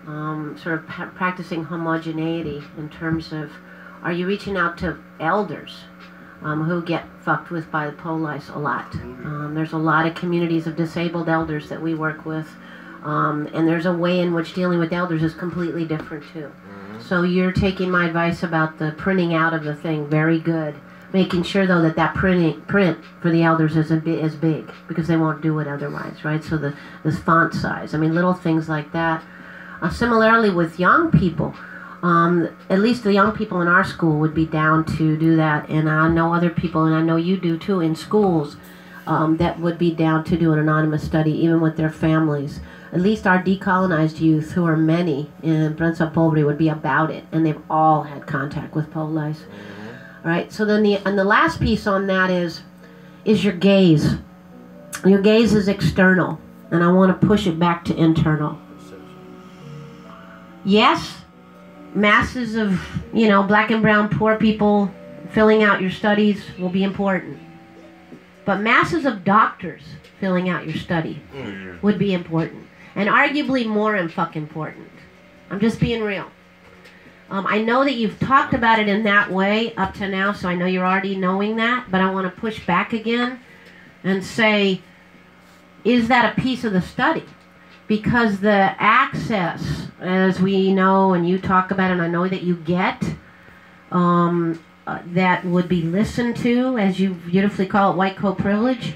sort of practicing homogeneity in terms of, are you reaching out to elders who get fucked with by the police a lot? There's a lot of communities of disabled elders that we work with, and there's a way in which dealing with elders is completely different too. So you're taking my advice about the printing out of the thing very good. Making sure though that print for the elders isn't as big because they won't do it otherwise, right? So this font size, I mean, little things like that. Similarly with young people, at least the young people in our school would be down to do that, and I know other people, and I know you do too, in schools that would be down to do an anonymous study even with their families. At least our decolonized youth, who are many in Prensa Pobre, would be about it, and they've all had contact with police. All right, so then the last piece on that is your gaze. Your gaze is external, and I want to push it back to internal. Yes, masses of, black and brown poor people filling out your studies will be important. But masses of doctors filling out your study would be important. And arguably more important. I'm just being real. I know that you've talked about it in that way up to now, so I know you're already knowing that, but I want to push back again and say, is that a piece of the study? Because the access, as we know and you talk about, and I know that you get, that would be listened to, as you beautifully call it, white coat privilege,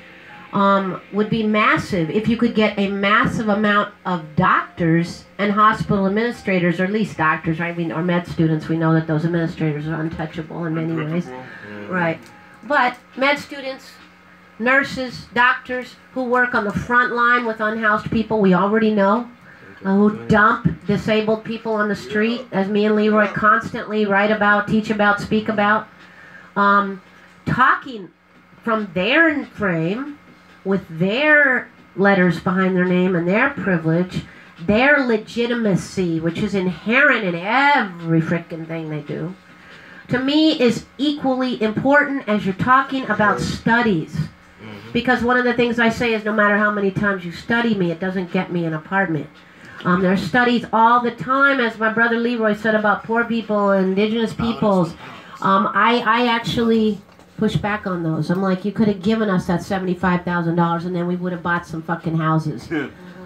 would be massive if you could get a massive amount of doctors and hospital administrators, or at least doctors, right? Or med students, we know that those administrators are untouchable in many ways. Right. But med students, nurses, doctors who work on the front line with unhoused people, we already know, who dump disabled people on the street, as me and Leroy constantly write about, teach about, speak about, talking from their frame, with their letters behind their name and their privilege, their legitimacy, which is inherent in every frickin' thing they do, to me is equally important as you're talking about studies. Because one of the things I say is no matter how many times you study me, it doesn't get me an apartment. There are studies all the time, as my brother Leroy said, about poor people and indigenous peoples. I actually push back on those. I'm like, you could have given us that $75,000 and then we would have bought some fucking houses.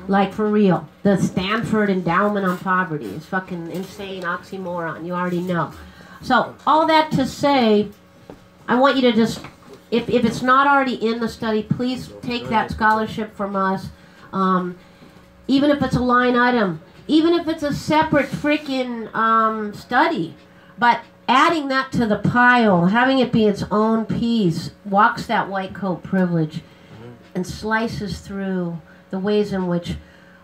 Like, for real. The Stanford Endowment on Poverty is fucking insane oxymoron. You already know. So, all that to say, I want you to just, if it's not already in the study, please take that scholarship from us. Even if it's a line item. Even if it's a separate freaking study. But adding that to the pile, having it be its own piece, walks that white coat privilege and slices through the ways in which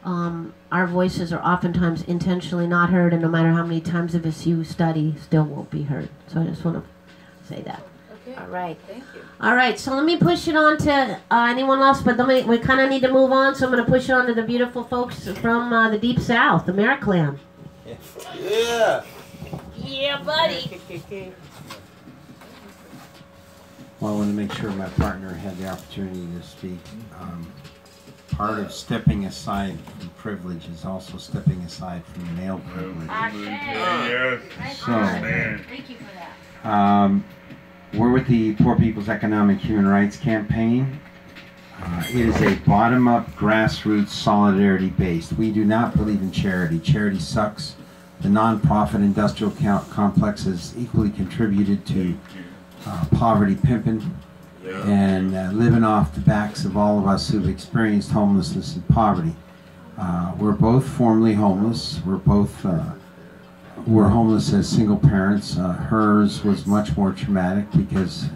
our voices are oftentimes intentionally not heard, and no matter how many times of us you study, still won't be heard. So I just want to say that. Okay. All right. Thank you. All right, so let me push it on to anyone else, but then we kind of need to move on, so I'm going to push it on to the beautiful folks from the Deep South, Americlan. Yeah. Yeah, buddy. Well, I want to make sure my partner had the opportunity to speak. Part of stepping aside from privilege is also stepping aside from male privilege. Yes. So, thank you for that. We're with the Poor People's Economic Human Rights Campaign. It is a bottom-up, grassroots, solidarity-based. We do not believe in charity. Charity sucks. The non-profit industrial complex has equally contributed to poverty pimping and living off the backs of all of us who've experienced homelessness and poverty. We're both formerly homeless. We're homeless as single parents. Hers was much more traumatic because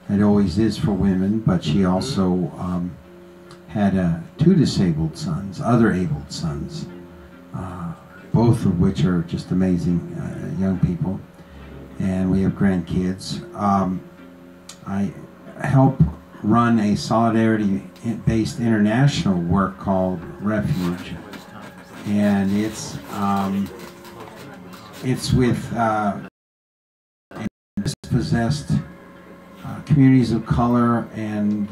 it always is for women, but she also had two disabled sons, other abled sons. both of which are just amazing young people, and we have grandkids. I help run a solidarity-based international work called Refuge, and it's with dispossessed communities of color and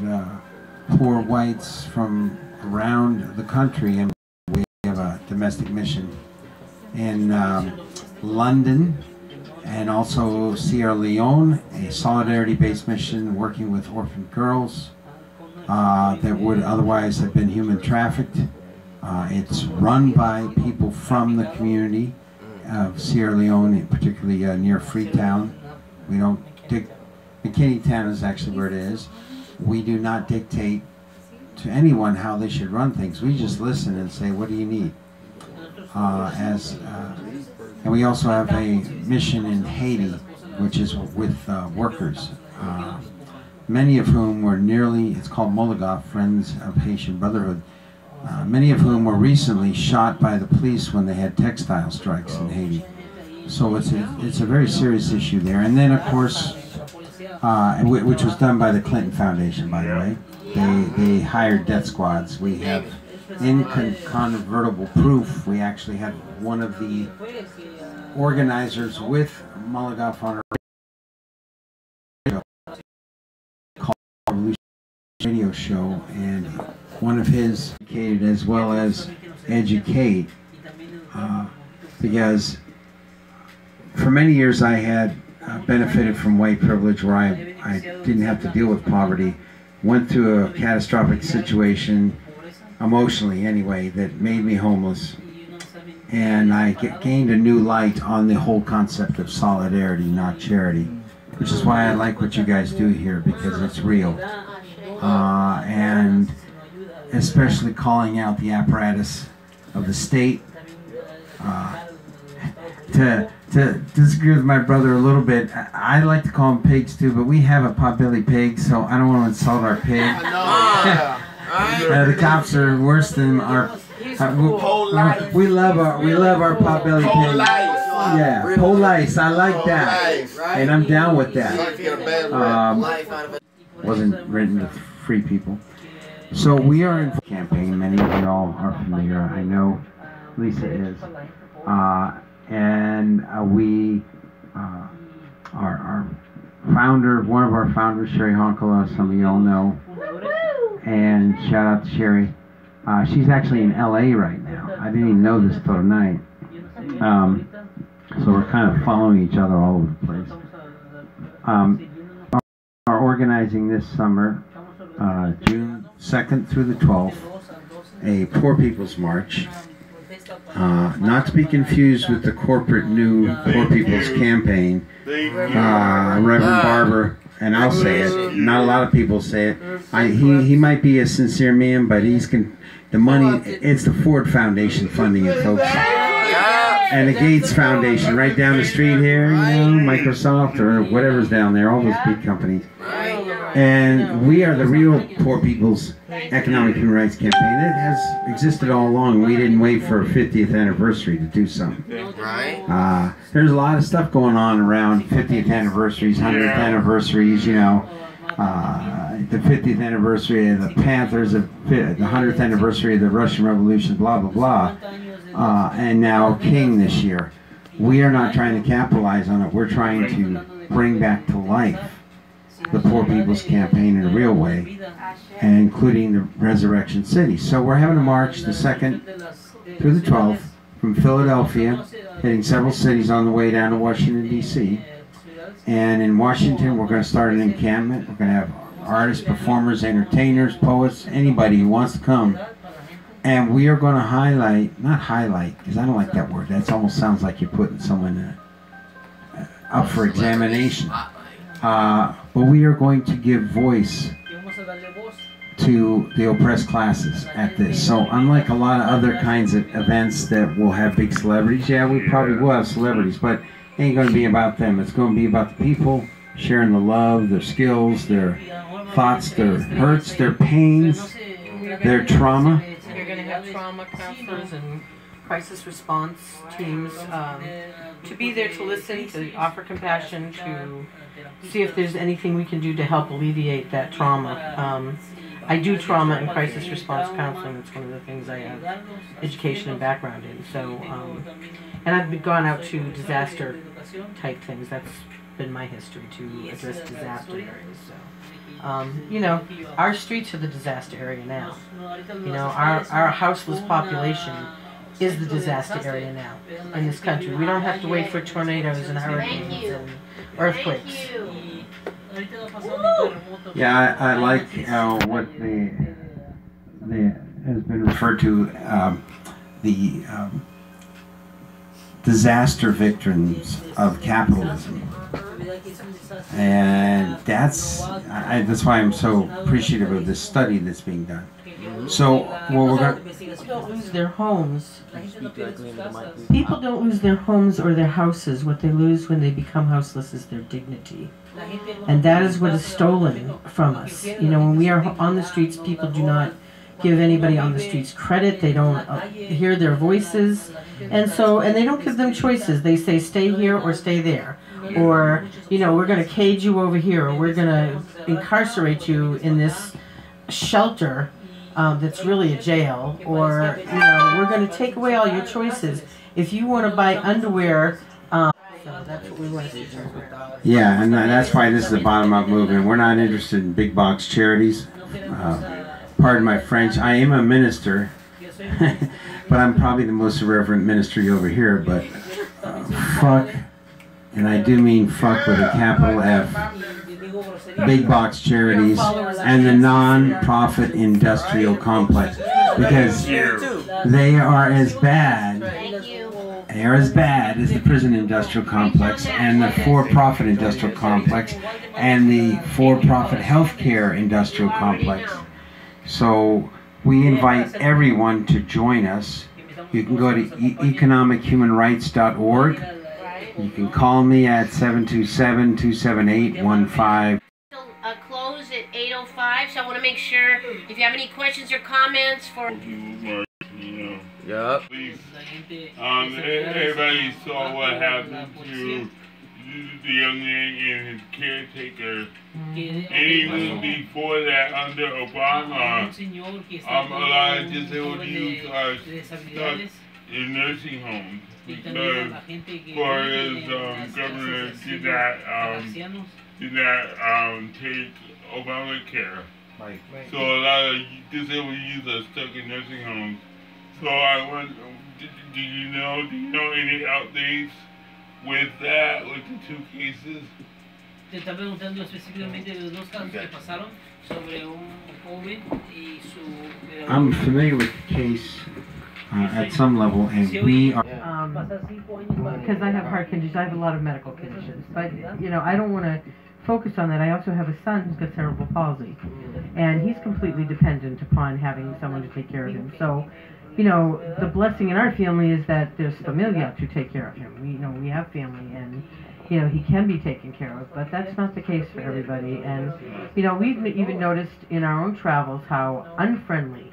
poor whites from around the country, and we have a domestic mission in London and also Sierra Leone, a solidarity-based mission working with orphaned girls that would otherwise have been human trafficked. It's run by people from the community of Sierra Leone, particularly near Freetown. We don't McKinney Town is actually where it is. We do not dictate to anyone how they should run things. We just listen and say, what do you need? And we also have a mission in Haiti, which is with workers, many of whom were it's called Mologoth, Friends of Haitian Brotherhood, many of whom were recently shot by the police when they had textile strikes in Haiti. So it's a very serious issue there. And then, of course, which was done by the Clinton Foundation, by the way. They hired death squads. We have incontrovertible proof. We actually had one of the organizers with Mologoth on a radio show, and one of his educated as well as educate, because for many years I had benefited from white privilege where I didn't have to deal with poverty, went through a catastrophic situation, emotionally anyway, that made me homeless, and I gained a new light on the whole concept of solidarity, not charity, which is why I like what you guys do here, because it's real, and especially calling out the apparatus of the state. To disagree with my brother a little bit, I like to call them pigs too, but we have a potbelly pig, so I don't want to insult our pig. The cops are worse than our. We love our potbelly pig. Yeah, police. I like that, and I'm down with that. Wasn't written to free people. So we are in campaign. Many of you all are familiar. I know Lisa is. And we, our founder, one of our founders, Sherry Honkala, some of you all know, and shout out to Sherry. She's actually in LA right now. I didn't even know this till tonight. So we're kind of following each other all over the place. Are organizing this summer, June 2nd through the 12th, a Poor People's March. Not to be confused with the corporate new Poor People's Campaign. Reverend Barber, and I'll say it, not a lot of people say it. He might be a sincere man, but the money, it's the Ford Foundation funding it, folks. And the Gates Foundation right down the street here, Microsoft or whatever's down there, all those big companies. And we are the real Poor People's Economic Human Rights Campaign. It has existed all along. We didn't wait for a 50th anniversary to do something. There's a lot of stuff going on around 50th anniversaries, 100th anniversaries, the 50th anniversary of the Panthers, the 100th anniversary of the Russian Revolution, blah, blah, blah. And now King this year. We are not trying to capitalize on it. We're trying to bring back to life the Poor People's Campaign in a real way, and including the Resurrection City. So we're having a march the 2nd through the 12th from Philadelphia, hitting several cities on the way down to Washington, D.C. And in Washington, we're going to start an encampment. We're going to have artists, performers, entertainers, poets, anybody who wants to come. And we are going to not highlight, because I don't like that word. That almost sounds like you're putting someone up for examination. But we are going to give voice to the oppressed classes at this. So unlike a lot of other kinds of events that will have big celebrities, yeah, we probably will have celebrities, but it ain't going to be about them. It's going to be about the people sharing the love, their skills, their thoughts, their hurts, their pains, their trauma. You're going to have trauma counselors and crisis response teams to be there to listen, to offer compassion, to see if there's anything we can do to help alleviate that trauma. I do trauma and crisis response counseling. It's one of the things I have education and background in. So, and I've gone out to disaster type things. That's been my history, to address disaster areas. So, you know, our streets are the disaster area now. You know, our houseless population is the disaster area now in this country. We don't have to wait for tornadoes and hurricanes and earthquakes. Yeah, I like what has been referred to the disaster victims of capitalism, and that's why I'm so appreciative of this study that's being done. So, well, we're going. People don't lose their homes. People don't lose their homes or their houses. What they lose when they become houseless is their dignity. And that is what is stolen from us. You know, when we are on the streets, people do not give anybody on the streets credit. They don't hear their voices. And they don't give them choices. They say, stay here or stay there. Or, you know, we're going to cage you over here, or we're going to incarcerate you in this shelter that's really a jail. Or, you know, we're going to take away all your choices. If you want to buy underwear, so that's what we want to see. Yeah, and that's why this is a bottom-up movement. We're not interested in big box charities. Pardon my French. I am a minister, but I'm probably the most irreverent minister you'll ever hear. But fuck, and I do mean fuck with a capital F, big box charities and the non-profit industrial complex, because they are as bad. They are as bad as the prison industrial complex and the for-profit industrial complex and the for-profit healthcare industrial complex. So we invite everyone to join us. You can go to economichumanrights.org. You can call me at 727-278-15. Close at 8:05, so I want to make sure if you have any questions or comments for... Yup. Everybody saw what happened to the young man and his caretaker. And even before that, under Obama, a lot of disabled youth are stuck in nursing homes because Florida's governor did not take Obamacare. Right. So a lot of disabled youth are stuck in nursing homes. So I want, do you know any updates with that, with the two cases? Te está preguntando específicamente de los dos casos que pasaron sobre un joven y su... I'm familiar with the case at some level, and we are... Because I have heart conditions, I have a lot of medical conditions, but, you know, I don't want to focus on that. I also have a son who's got cerebral palsy, and he's completely dependent upon having someone to take care of him. So, you know, the blessing in our family is that there's familia to take care of him. We have family, and, you know, he can be taken care of, but that's not the case for everybody. And, you know, we've even noticed in our own travels how unfriendly,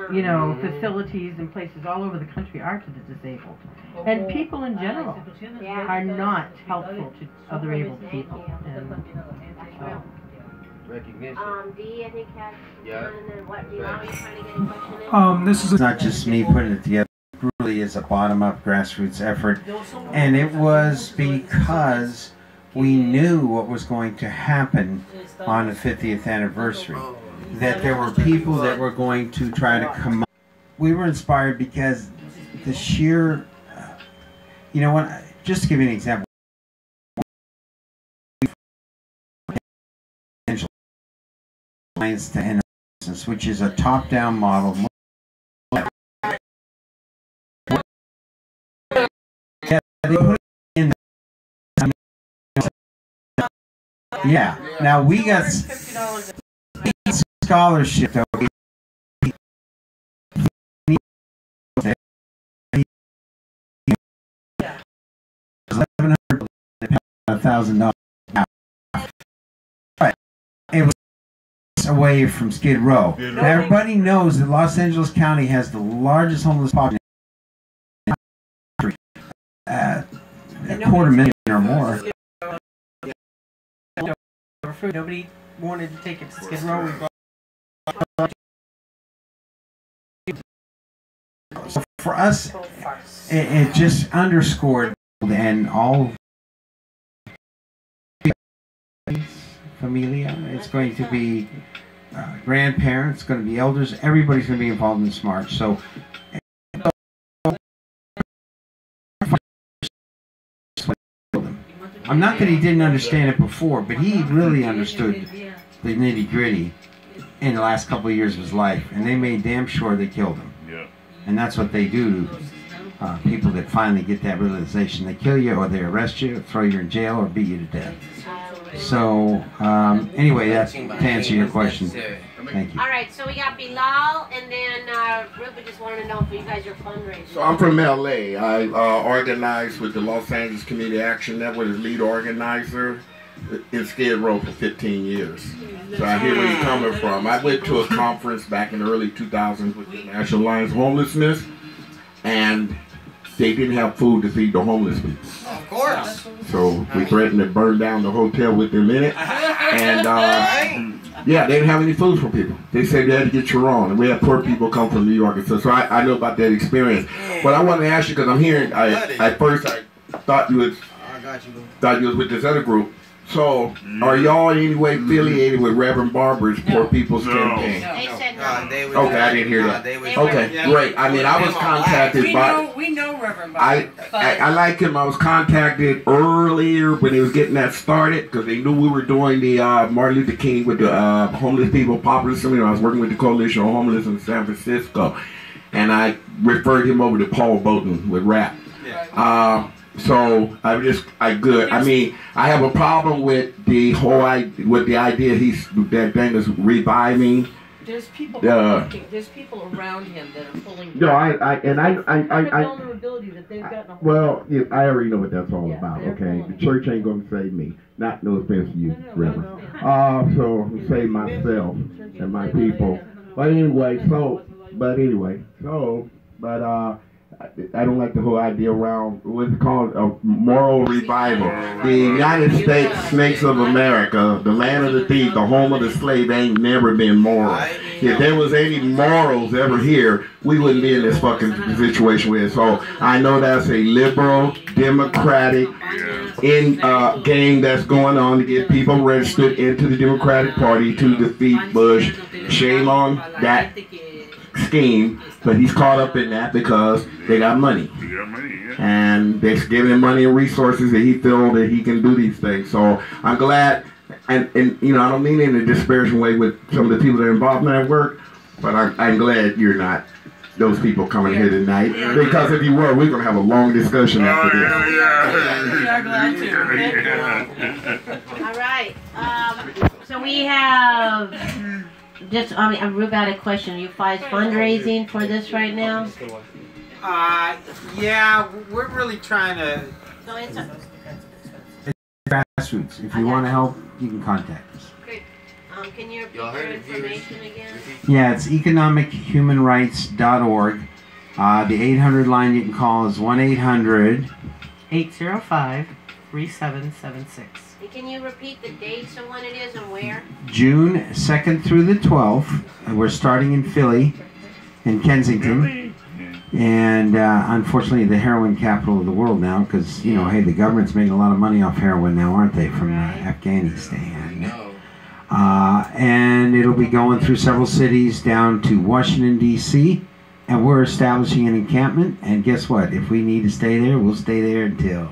you know, facilities and places all over the country are to the disabled. And people in general are not helpful to other able people. And so. Recognition. Dee, I think had and then what, do you want me trying to get a question in? This is not just me putting it together. It really is a bottom-up grassroots effort, and it was because we knew what was going to happen on the 50th anniversary, that there were people that were going to try to come up. We were inspired because the sheer, you know what, just to give you an example, to innocence, which is a top-down model. Yeah. Now we got scholarship that we $1,100 It was away from Skid Row. Now everybody knows that Los Angeles County has the largest homeless population $250,000 or more. Nobody wanted to take it to Skid Row. We brought So for us, it just underscored, and all familia. It's going to be grandparents, going to be elders. Everybody's going to be involved in this march. So I'm not that he didn't understand it before, but he really understood the nitty-gritty in the last couple of years of his life, and they made damn sure they killed him. Yeah. And that's what they do to people that finally get that realization. They kill you, or they arrest you, or throw you in jail, or beat you to death. So, anyway, that's to answer your question. Thank you. All right, so we got Bilal, and then Ruben just wanted to know if you guys are fundraising. So I'm from LA. I organized with the Los Angeles Community Action Network as lead organizer in Skid Row for 15 years. So I hear where you're coming from. I went to a conference back in the early 2000s with the National Alliance of Homelessness, and they didn't have food to feed the homeless people. Of course. So we threatened to burn down the hotel within a minute. And yeah, they didn't have any food for people. They said you had to get your own. And we had poor people come from New York and stuff. So I know about that experience. But I want to ask you, because I'm hearing, at first I thought you was with this other group. So, are y'all in any way affiliated with Reverend Barber's Poor People's Campaign? They said no. Okay, I didn't hear that. Okay, great. I mean, I was contacted by... We know Reverend Barber. I like him. I was contacted earlier when they was getting that started, because they knew we were doing the Martin Luther King with the homeless people populism. I was working with the Coalition on Homeless in San Francisco, and I referred him over to Paul Bowden with RAP. So I mean, I have a problem with the whole idea that thing is reviving. There's people there's people around him that are pulling. No, I vulnerability that they've gotten. Well, yeah, I already know what that's all about. Okay, the church ain't gonna save me. Not no offense to you, Reverend. So I'm save myself and my people. But anyway, I don't like the whole idea around what's it called, a moral revival. The United States Snakes of America, the land of the thief, the home of the slave, ain't never been moral. If there was any morals ever here, we wouldn't be in this fucking situation we're in. So I know that's a liberal, democratic game that's going on to get people registered into the Democratic Party to defeat Bush. Shame on that scheme, but he's caught up in that because they got money. And they're giving him money and resources that he feels that he can do these things. So I'm glad, and you know, I don't mean it in a disparaging way with some of the people that are involved in that work, but I'm glad you're not those people coming here tonight, because if you were, we're going to have a long discussion after this. All right. So we have I'm real bad at question. Are you guys fundraising for this right now? Yeah, we're really trying to. So it's Grassroots. If you want to help, you can contact us. great. Can you repeat your information again? Yeah, it's economichumanrights.org. The 800 line you can call is 1-800-805-3776. And can you repeat the dates of when it is and where? June 2nd through the 12th. We're starting in Philly, in Kensington. And unfortunately, the heroin capital of the world now, because, you know, hey, the government's making a lot of money off heroin now, aren't they, from Afghanistan? And it'll be going through several cities down to Washington, D.C., and we're establishing an encampment. And guess what? If we need to stay there, we'll stay there until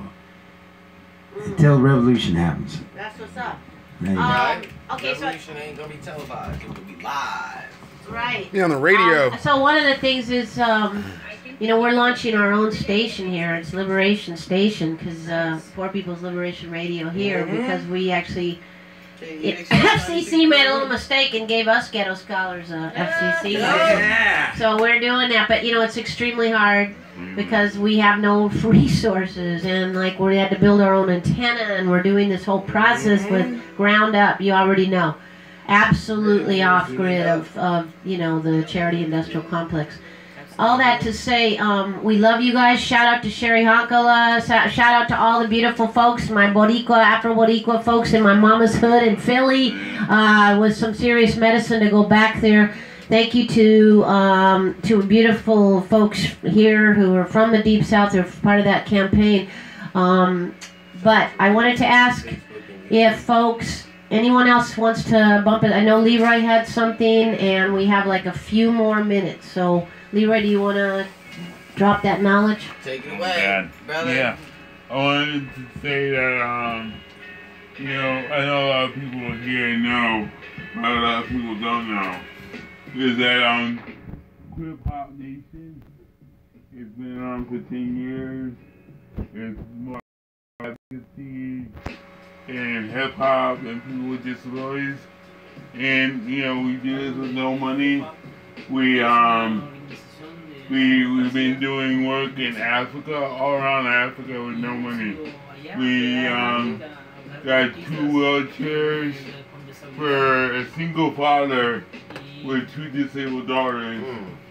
revolution happens. That's what's up. There you go. Okay, Revolution ain't gonna be televised. It will be live. Right. Yeah, on the radio. So one of the things is, you know, we're launching our own station here. It's Liberation Station, because Poor People's Liberation Radio here, because we actually, FCC made a little mistake and gave us Ghetto Scholars FCC. So we're doing that, but you know, it's extremely hard because we have no resources, and like we had to build our own antenna, and we're doing this whole process with ground up. You already know. Absolutely off grid of you know, the charity industrial complex. all that to say, we love you guys. Shout out to Sherry Honkala. Shout out to all the beautiful folks, my Boricua, Afro-Boricua folks in my mama's hood in Philly, with some serious medicine to go back there. Thank you to beautiful folks here who are from the Deep South. They're part of that campaign. But I wanted to ask if folks, anyone else wants to bump it. I know Leroy had something, and we have like a few more minutes. So, Leroy, do you want to drop that knowledge? Take it away, brother. Yeah. I wanted to say that, you know, I know a lot of people here know, but a lot of people don't know, is that, Hip Hop Nation, it's been on for 10 years. It's more advocacy and hip hop and people with disabilities. And, you know, we do this with no money. We've been doing work in Africa, all around Africa with no money. We got 2 wheelchairs for a single father with 2 disabled daughters.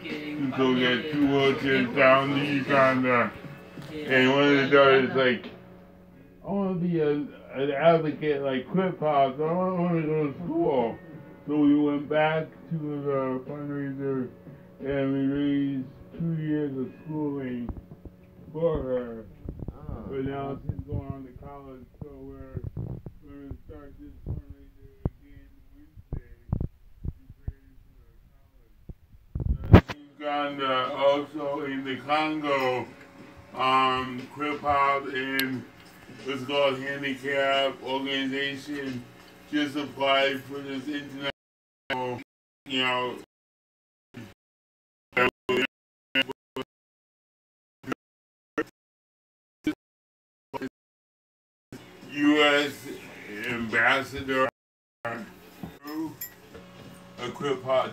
And so we got 2 wheelchairs down to Uganda. And one of the daughters like, I want to be an advocate like Hip Hop, so I want to go to school. So we went back to the fundraiser and we raised 2 years of schooling for her. But now she's going on to college, so we're going to start this fundraiser again Wednesday to raise for college. Uganda, also in the Congo, Hip Hop and what's called Handicap Organization just applied for this international, you know, U.S. ambassador to a Hip Hop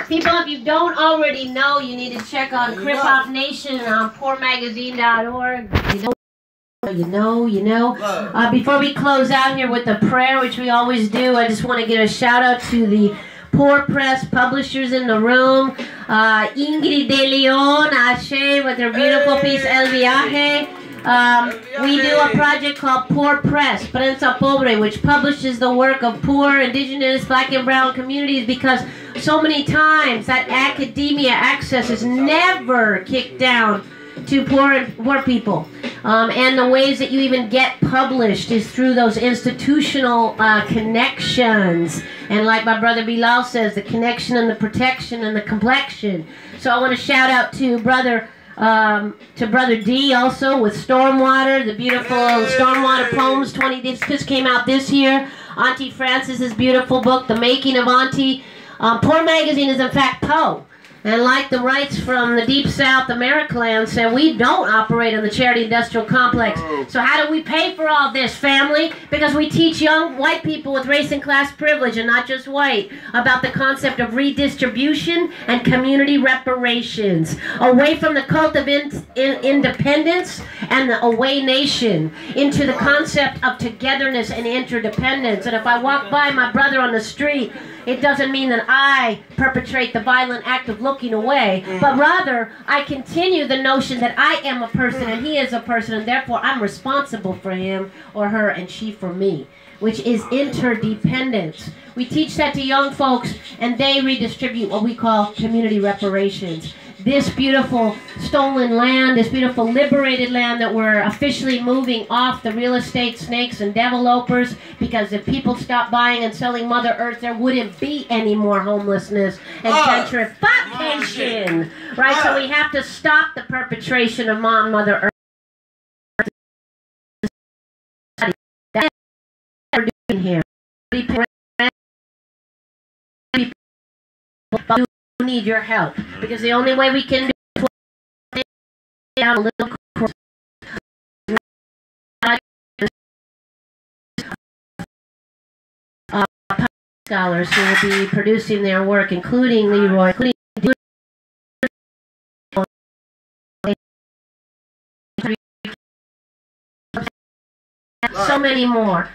People, if you don't already know, you need to check on Crip Hop Nation on poormagazine.org. You know. Before we close out here with the prayer, which we always do, I just want to give a shout out to the Poor Press publishers in the room. Ingrid de Leon, Ashe, with her beautiful piece El Viaje. We do a project called Poor Press, Prensa Pobre, which publishes the work of poor, indigenous, black and brown communities, because so many times that academia access is never kicked down to poor people. And the ways that you even get published is through those institutional connections. And like my brother Bilal says, the connection and the protection and the complexion. So I want to shout out to Brother D also with Stormwater, the beautiful Stormwater Poems 20 just came out this year. Auntie Francis's beautiful book, The Making of Auntie. Poor Magazine is in fact Poe. And like the rights from the Deep South Americaland said, we don't operate in the charity industrial complex. So how do we pay for all this, family? Because we teach young white people with race and class privilege, and not just white, about the concept of redistribution and community reparations. Away from the cult of independence and the away nation, into the concept of togetherness and interdependence. And if I walk by my brother on the street, it doesn't mean that I perpetrate the violent act of looking away, but rather I continue the notion that I am a person and he is a person, and therefore I'm responsible for him or her and she for me, which is interdependence. We teach that to young folks, and they redistribute what we call community reparations. This beautiful stolen land, this beautiful liberated land that we're officially moving off the real estate snakes and developers, because if people stop buying and selling Mother Earth, there wouldn't be any more homelessness and gentrification. Right? So we have to stop the perpetration of Mother Earth. That's what we're doing here. But we need your help, because the only way we can do it is down a little scholars who will be producing their work, including Leroy, including so many more.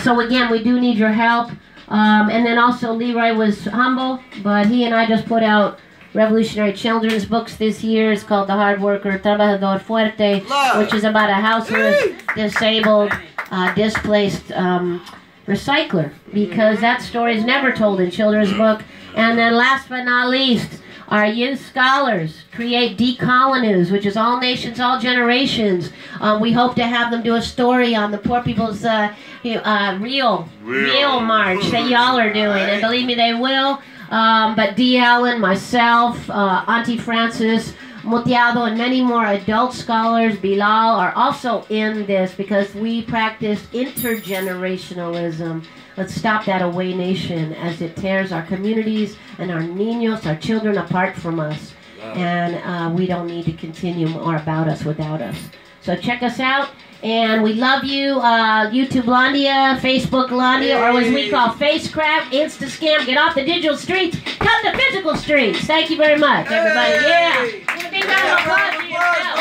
So again, we do need your help. And then also Leroy was humble, but he and I just put out revolutionary children's books this year. It's called The Hard Worker, Trabajador Fuerte, which is about a houseless, disabled, displaced recycler, because that story is never told in children's book. And then last but not least, our youth scholars create Decolonize, which is all nations, all generations. We hope to have them do a story on the poor people's real march that y'all are doing, and believe me, they will. But D. Allen, myself, Auntie Frances, Muteado, and many more adult scholars, Bilal, are also in this because we practice intergenerationalism. Let's stop that away nation as it tears our communities and our niños, our children, apart from us. And we don't need to continue more about us without us. So check us out. And we love you, YouTube Londia, Facebook Londia, or as we call Facecraft, Insta Scam. Get off the digital streets, come to physical streets. Thank you very much, everybody. Yeah. Give a big round of applause for yourself.